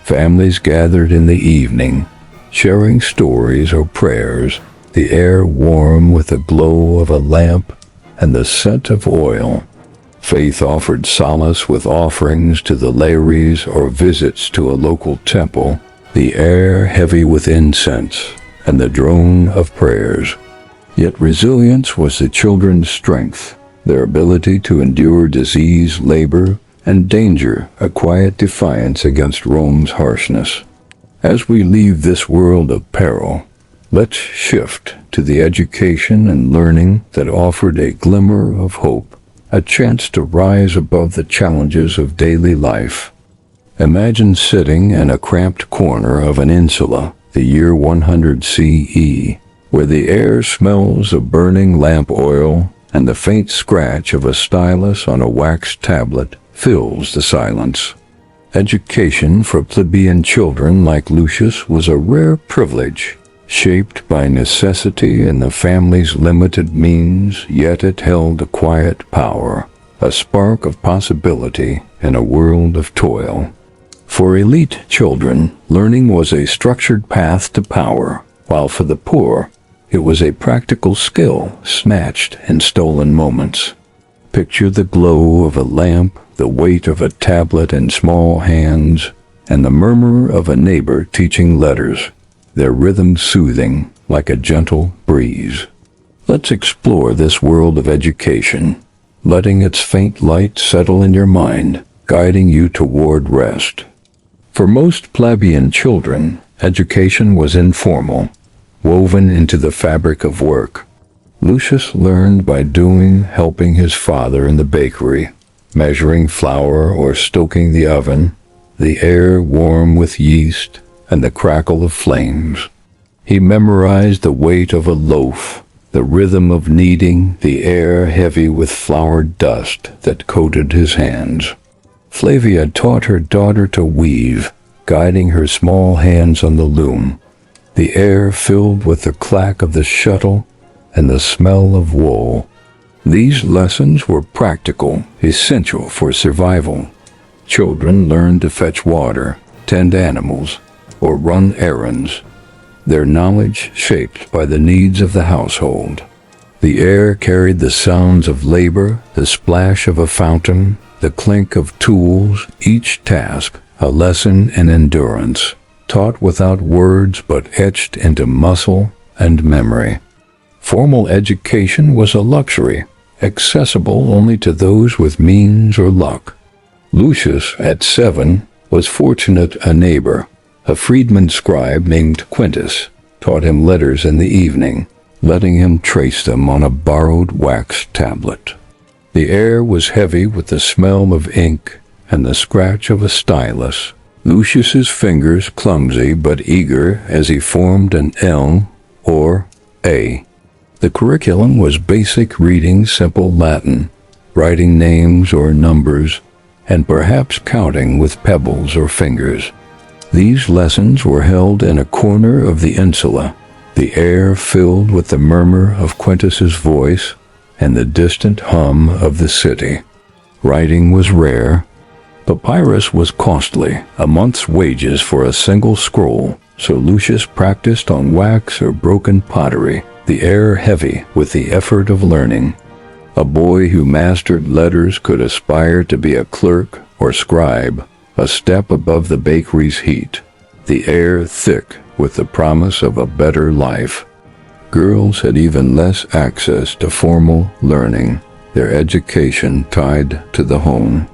Families gathered in the evening, sharing stories or prayers, the air warm with the glow of a lamp and the scent of oil. Faith offered solace with offerings to the lares or visits to a local temple, the air heavy with incense and the drone of prayers. Yet resilience was the children's strength, their ability to endure disease, labor, and danger, a quiet defiance against Rome's harshness. As we leave this world of peril, let's shift to the education and learning that offered a glimmer of hope, a chance to rise above the challenges of daily life. Imagine sitting in a cramped corner of an insula, the year 100 CE, where the air smells of burning lamp oil and the faint scratch of a stylus on a wax tablet fills the silence. Education for plebeian children like Lucius was a rare privilege, shaped by necessity and the family's limited means, yet it held a quiet power, a spark of possibility in a world of toil. For elite children, learning was a structured path to power, while for the poor, it was a practical skill snatched in stolen moments. Picture the glow of a lamp, the weight of a tablet in small hands, and the murmur of a neighbor teaching letters, their rhythm soothing like a gentle breeze. Let's explore this world of education, letting its faint light settle in your mind, guiding you toward rest. For most plebeian children, education was informal, woven into the fabric of work. Lucius learned by doing, helping his father in the bakery, measuring flour or stoking the oven, the air warm with yeast and the crackle of flames. He memorized the weight of a loaf, the rhythm of kneading, the air heavy with flour dust that coated his hands. Flavia taught her daughter to weave, guiding her small hands on the loom, the air filled with the clack of the shuttle and the smell of wool. These lessons were practical, essential for survival. Children learned to fetch water, tend animals, or run errands, their knowledge shaped by the needs of the household. The air carried the sounds of labor, the splash of a fountain, the clink of tools, each task a lesson in endurance, taught without words but etched into muscle and memory. Formal education was a luxury, accessible only to those with means or luck. Lucius, at 7, was fortunate a neighbor, a freedman scribe named Quintus, taught him letters in the evening, letting him trace them on a borrowed wax tablet. The air was heavy with the smell of ink and the scratch of a stylus. Lucius's fingers clumsy but eager as he formed an L or A. The curriculum was basic reading, simple Latin, writing names or numbers, and perhaps counting with pebbles or fingers. These lessons were held in a corner of the insula, the air filled with the murmur of Quintus's voice and the distant hum of the city. Writing was rare. Papyrus was costly, a month's wages for a single scroll, so Lucius practiced on wax or broken pottery, the air heavy with the effort of learning. A boy who mastered letters could aspire to be a clerk or scribe, a step above the bakery's heat, the air thick with the promise of a better life. Girls had even less access to formal learning, their education tied to the home.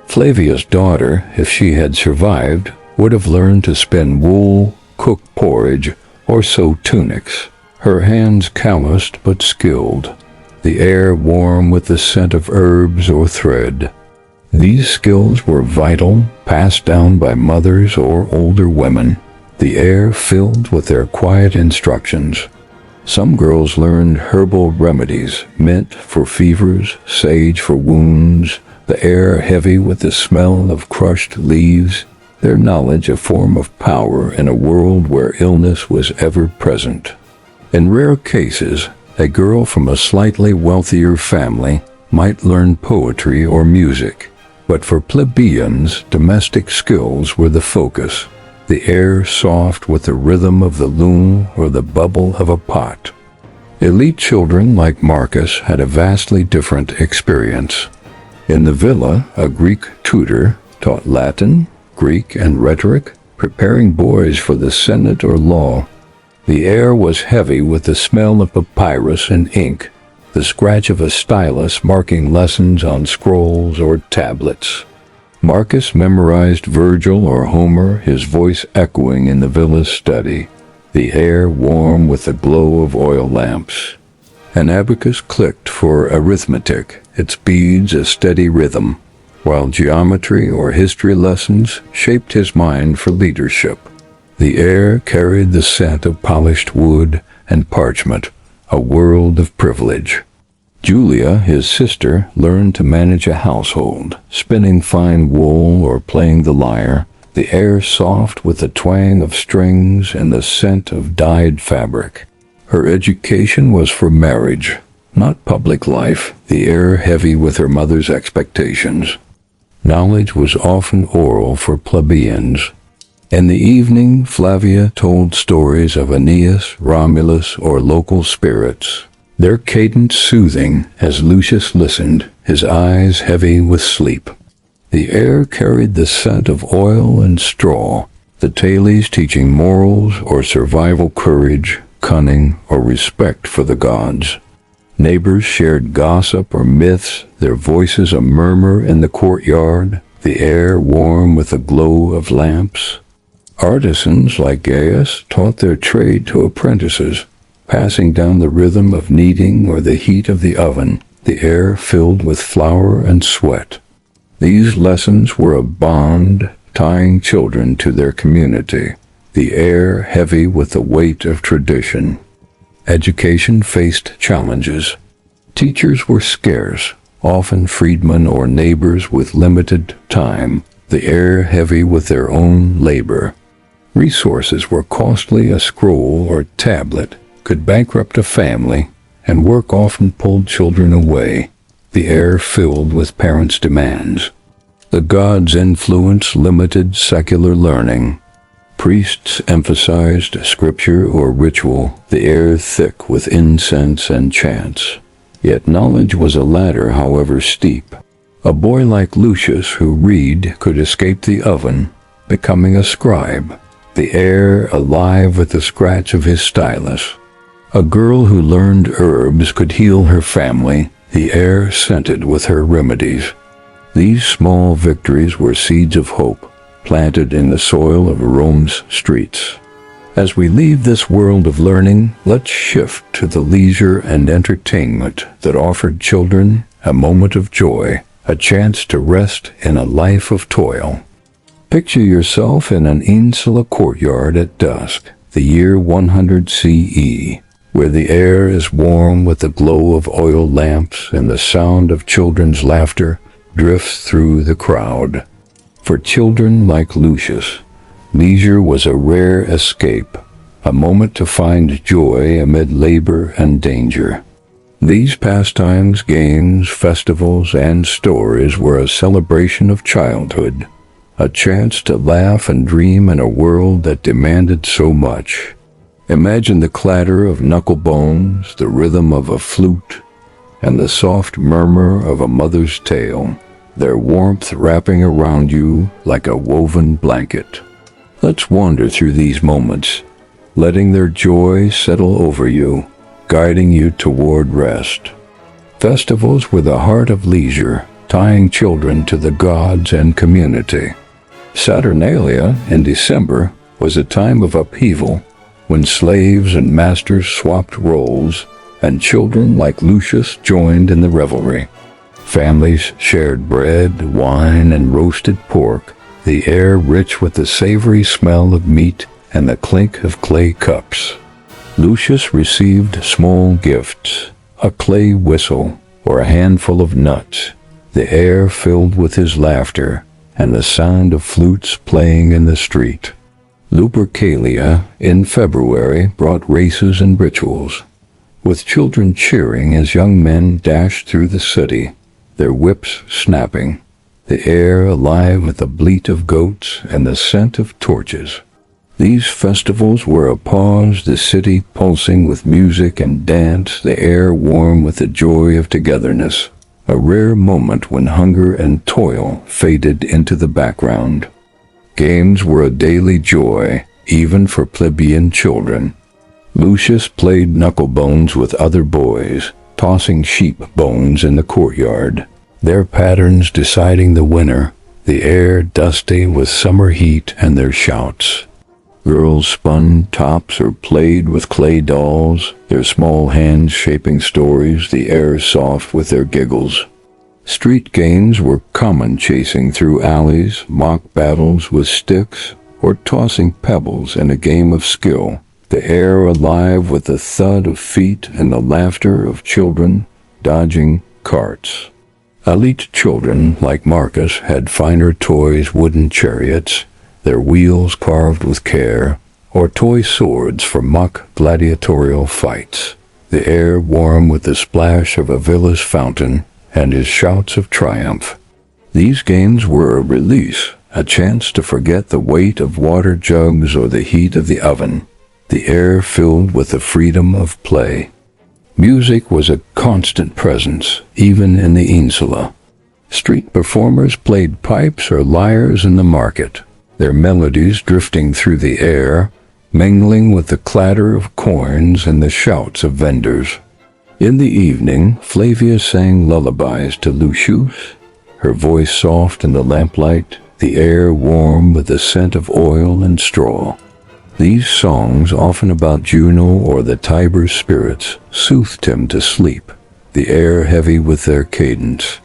Flavia's daughter, if she had survived, would have learned to spin wool, cook porridge, or sew tunics, her hands calloused but skilled, the air warm with the scent of herbs or thread. These skills were vital, passed down by mothers or older women, the air filled with their quiet instructions. Some girls learned herbal remedies, mint for fevers, sage for wounds, the air heavy with the smell of crushed leaves, their knowledge a form of power in a world where illness was ever present. In rare cases, a girl from a slightly wealthier family might learn poetry or music, but for plebeians, domestic skills were the focus, the air soft with the rhythm of the loom or the bubble of a pot. Elite children like Marcus had a vastly different experience. In the villa, a Greek tutor taught Latin, Greek, and rhetoric, preparing boys for the Senate or law. The air was heavy with the smell of papyrus and ink, the scratch of a stylus marking lessons on scrolls or tablets. Marcus memorized Virgil or Homer, his voice echoing in the villa's study, the air warm with the glow of oil lamps. An abacus clicked for arithmetic, its beads a steady rhythm, while geometry or history lessons shaped his mind for leadership. The air carried the scent of polished wood and parchment, a world of privilege. Julia, his sister, learned to manage a household, spinning fine wool or playing the lyre, the air soft with the twang of strings and the scent of dyed fabric. Her education was for marriage, not public life, the air heavy with her mother's expectations. Knowledge was often oral for plebeians. In the evening, Flavia told stories of Aeneas, Romulus, or local spirits, their cadence soothing as Lucius listened, his eyes heavy with sleep. The air carried the scent of oil and straw, the tales teaching morals or survival courage, cunning, or respect for the gods. Neighbors shared gossip or myths, their voices a murmur in the courtyard, the air warm with the glow of lamps. Artisans like Gaius taught their trade to apprentices, passing down the rhythm of kneading or the heat of the oven, the air filled with flour and sweat. These lessons were a bond tying children to their community, the air heavy with the weight of tradition. Education faced challenges. Teachers were scarce, often freedmen or neighbors with limited time, the air heavy with their own labor. Resources were costly, a scroll or tablet could bankrupt a family, and work often pulled children away, the air filled with parents' demands. The gods' influence limited secular learning. Priests emphasized scripture or ritual, the air thick with incense and chants. Yet knowledge was a ladder, however steep. A boy like Lucius who read could escape the oven, becoming a scribe, the air alive with the scratch of his stylus. A girl who learned herbs could heal her family, the air scented with her remedies. These small victories were seeds of hope, planted in the soil of Rome's streets. As we leave this world of learning, let's shift to the leisure and entertainment that offered children a moment of joy, a chance to rest in a life of toil. Picture yourself in an insula courtyard at dusk, the year 100 CE, where the air is warm with the glow of oil lamps and the sound of children's laughter drifts through the crowd. For children like Lucius, leisure was a rare escape, a moment to find joy amid labor and danger. These pastimes, games, festivals, and stories were a celebration of childhood, a chance to laugh and dream in a world that demanded so much. Imagine the clatter of knuckle bones, the rhythm of a flute, and the soft murmur of a mother's tale, their warmth wrapping around you like a woven blanket. Let's wander through these moments, letting their joy settle over you, guiding you toward rest. Festivals were the heart of leisure, tying children to the gods and community. Saturnalia in December was a time of upheaval, when slaves and masters swapped roles, and children like Lucius joined in the revelry. Families shared bread, wine, and roasted pork, the air rich with the savory smell of meat and the clink of clay cups. Lucius received small gifts, a clay whistle, or a handful of nuts, the air filled with his laughter, and the sound of flutes playing in the street. Lupercalia in February brought races and rituals, with children cheering as young men dashed through the city, their whips snapping, the air alive with the bleat of goats and the scent of torches. These festivals were a pause, the city pulsing with music and dance, the air warm with the joy of togetherness, a rare moment when hunger and toil faded into the background. Games were a daily joy, even for plebeian children. Lucius played knucklebones with other boys, tossing sheep bones in the courtyard, their patterns deciding the winner, the air dusty with summer heat and their shouts. Girls spun tops or played with clay dolls, their small hands shaping stories, the air soft with their giggles. Street games were common, chasing through alleys, mock battles with sticks, or tossing pebbles in a game of skill, the air alive with the thud of feet and the laughter of children dodging carts. Elite children like Marcus had finer toys, wooden chariots, their wheels carved with care, or toy swords for mock gladiatorial fights, the air warm with the splash of Avila's fountain and his shouts of triumph. These games were a release, a chance to forget the weight of water jugs or the heat of the oven, the air filled with the freedom of play. Music was a constant presence, even in the insula. Street performers played pipes or lyres in the market, their melodies drifting through the air, mingling with the clatter of coins and the shouts of vendors. In the evening, Flavia sang lullabies to Lucius, her voice soft in the lamplight, the air warm with the scent of oil and straw. These songs, often about Juno or the Tiber's spirits, soothed him to sleep, the air heavy with their cadence.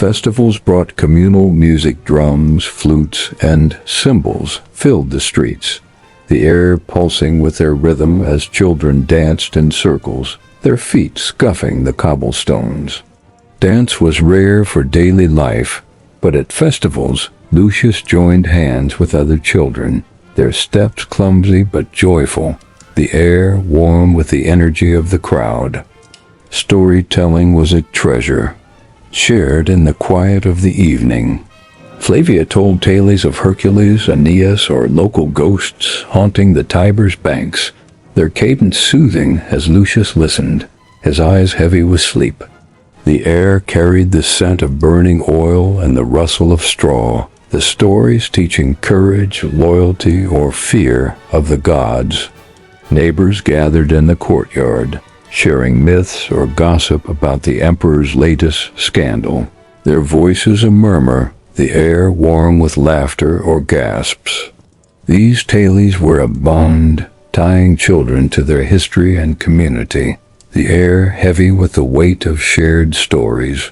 Festivals brought communal music, drums, flutes, and cymbals filled the streets, the air pulsing with their rhythm as children danced in circles, their feet scuffing the cobblestones. Dance was rare for daily life, but at festivals, Lucius joined hands with other children, their steps clumsy but joyful, the air warm with the energy of the crowd. Storytelling was a treasure, shared in the quiet of the evening. Flavia told tales of Hercules, Aeneas, or local ghosts haunting the Tiber's banks, their cadence soothing as Lucius listened, his eyes heavy with sleep. The air carried the scent of burning oil and the rustle of straw, the stories teaching courage, loyalty, or fear of the gods. Neighbors gathered in the courtyard, sharing myths or gossip about the emperor's latest scandal, their voices a murmur, the air warm with laughter or gasps. These tales were a bond, tying children to their history and community, the air heavy with the weight of shared stories.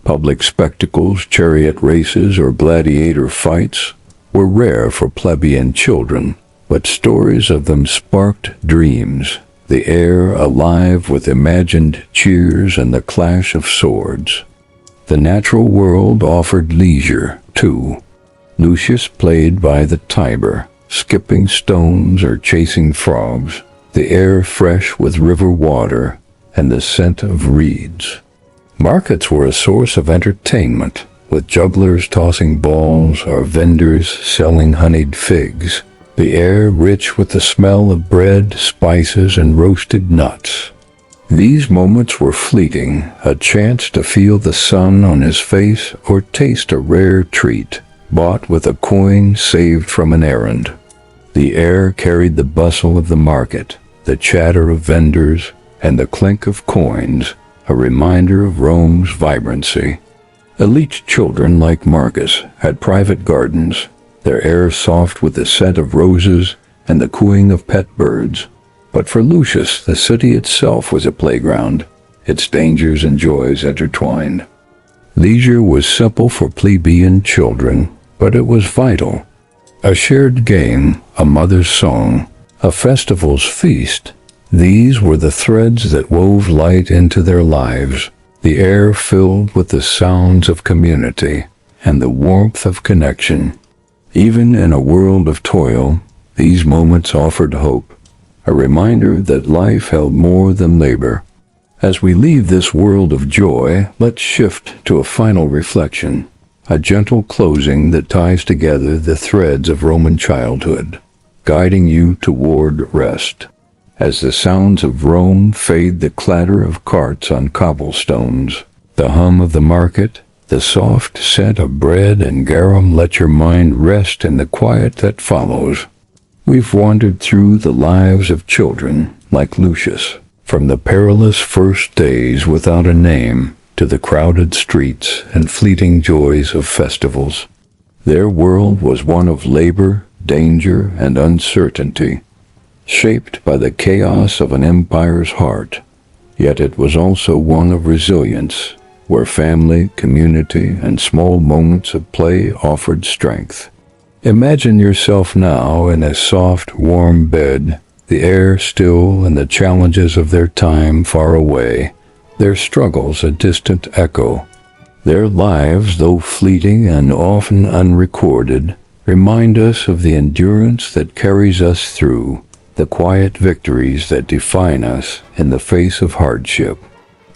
Public spectacles, chariot races, or gladiator fights were rare for plebeian children, but stories of them sparked dreams, the air alive with imagined cheers and the clash of swords. The natural world offered leisure, too. Lucius played by the Tiber, skipping stones or chasing frogs, the air fresh with river water and the scent of reeds. Markets were a source of entertainment, with jugglers tossing balls or vendors selling honeyed figs, the air rich with the smell of bread, spices, and roasted nuts. These moments were fleeting, a chance to feel the sun on his face or taste a rare treat, bought with a coin saved from an errand. The air carried the bustle of the market, the chatter of vendors, and the clink of coins, a reminder of Rome's vibrancy. Elite children like Marcus had private gardens, their air soft with the scent of roses and the cooing of pet birds. But for Lucius, the city itself was a playground, its dangers and joys intertwined. Leisure was simple for plebeian children, but it was vital. A shared game, a mother's song, a festival's feast, these were the threads that wove light into their lives, the air filled with the sounds of community and the warmth of connection. Even in a world of toil, these moments offered hope, a reminder that life held more than labor. As we leave this world of joy, let's shift to a final reflection, a gentle closing that ties together the threads of Roman childhood. guiding you toward rest. As the sounds of Rome fade, the clatter of carts on cobblestones, the hum of the market, the soft scent of bread and garum, let your mind rest in the quiet that follows. We've wandered through the lives of children like Lucius, from the perilous first days without a name to the crowded streets and fleeting joys of festivals. Their world was one of labor, danger, and uncertainty, shaped by the chaos of an empire's heart. Yet it was also one of resilience, where family, community, and small moments of play offered strength. Imagine yourself now in a soft, warm bed, the air still and the challenges of their time far away, their struggles a distant echo. Their lives, though fleeting and often unrecorded, remind us of the endurance that carries us through, the quiet victories that define us in the face of hardship.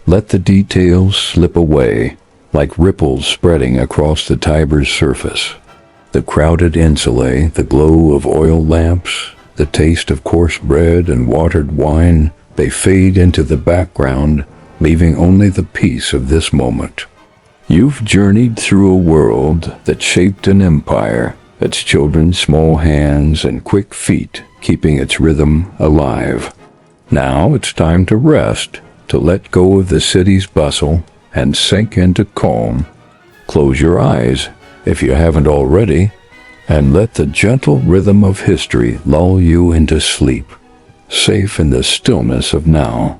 Let the details slip away, like ripples spreading across the Tiber's surface. The crowded insulae, the glow of oil lamps, the taste of coarse bread and watered wine, they fade into the background, leaving only the peace of this moment. You've journeyed through a world that shaped an empire, its children's small hands and quick feet keeping its rhythm alive. Now it's time to rest, to let go of the city's bustle and sink into calm. Close your eyes, if you haven't already, and let the gentle rhythm of history lull you into sleep, safe in the stillness of now.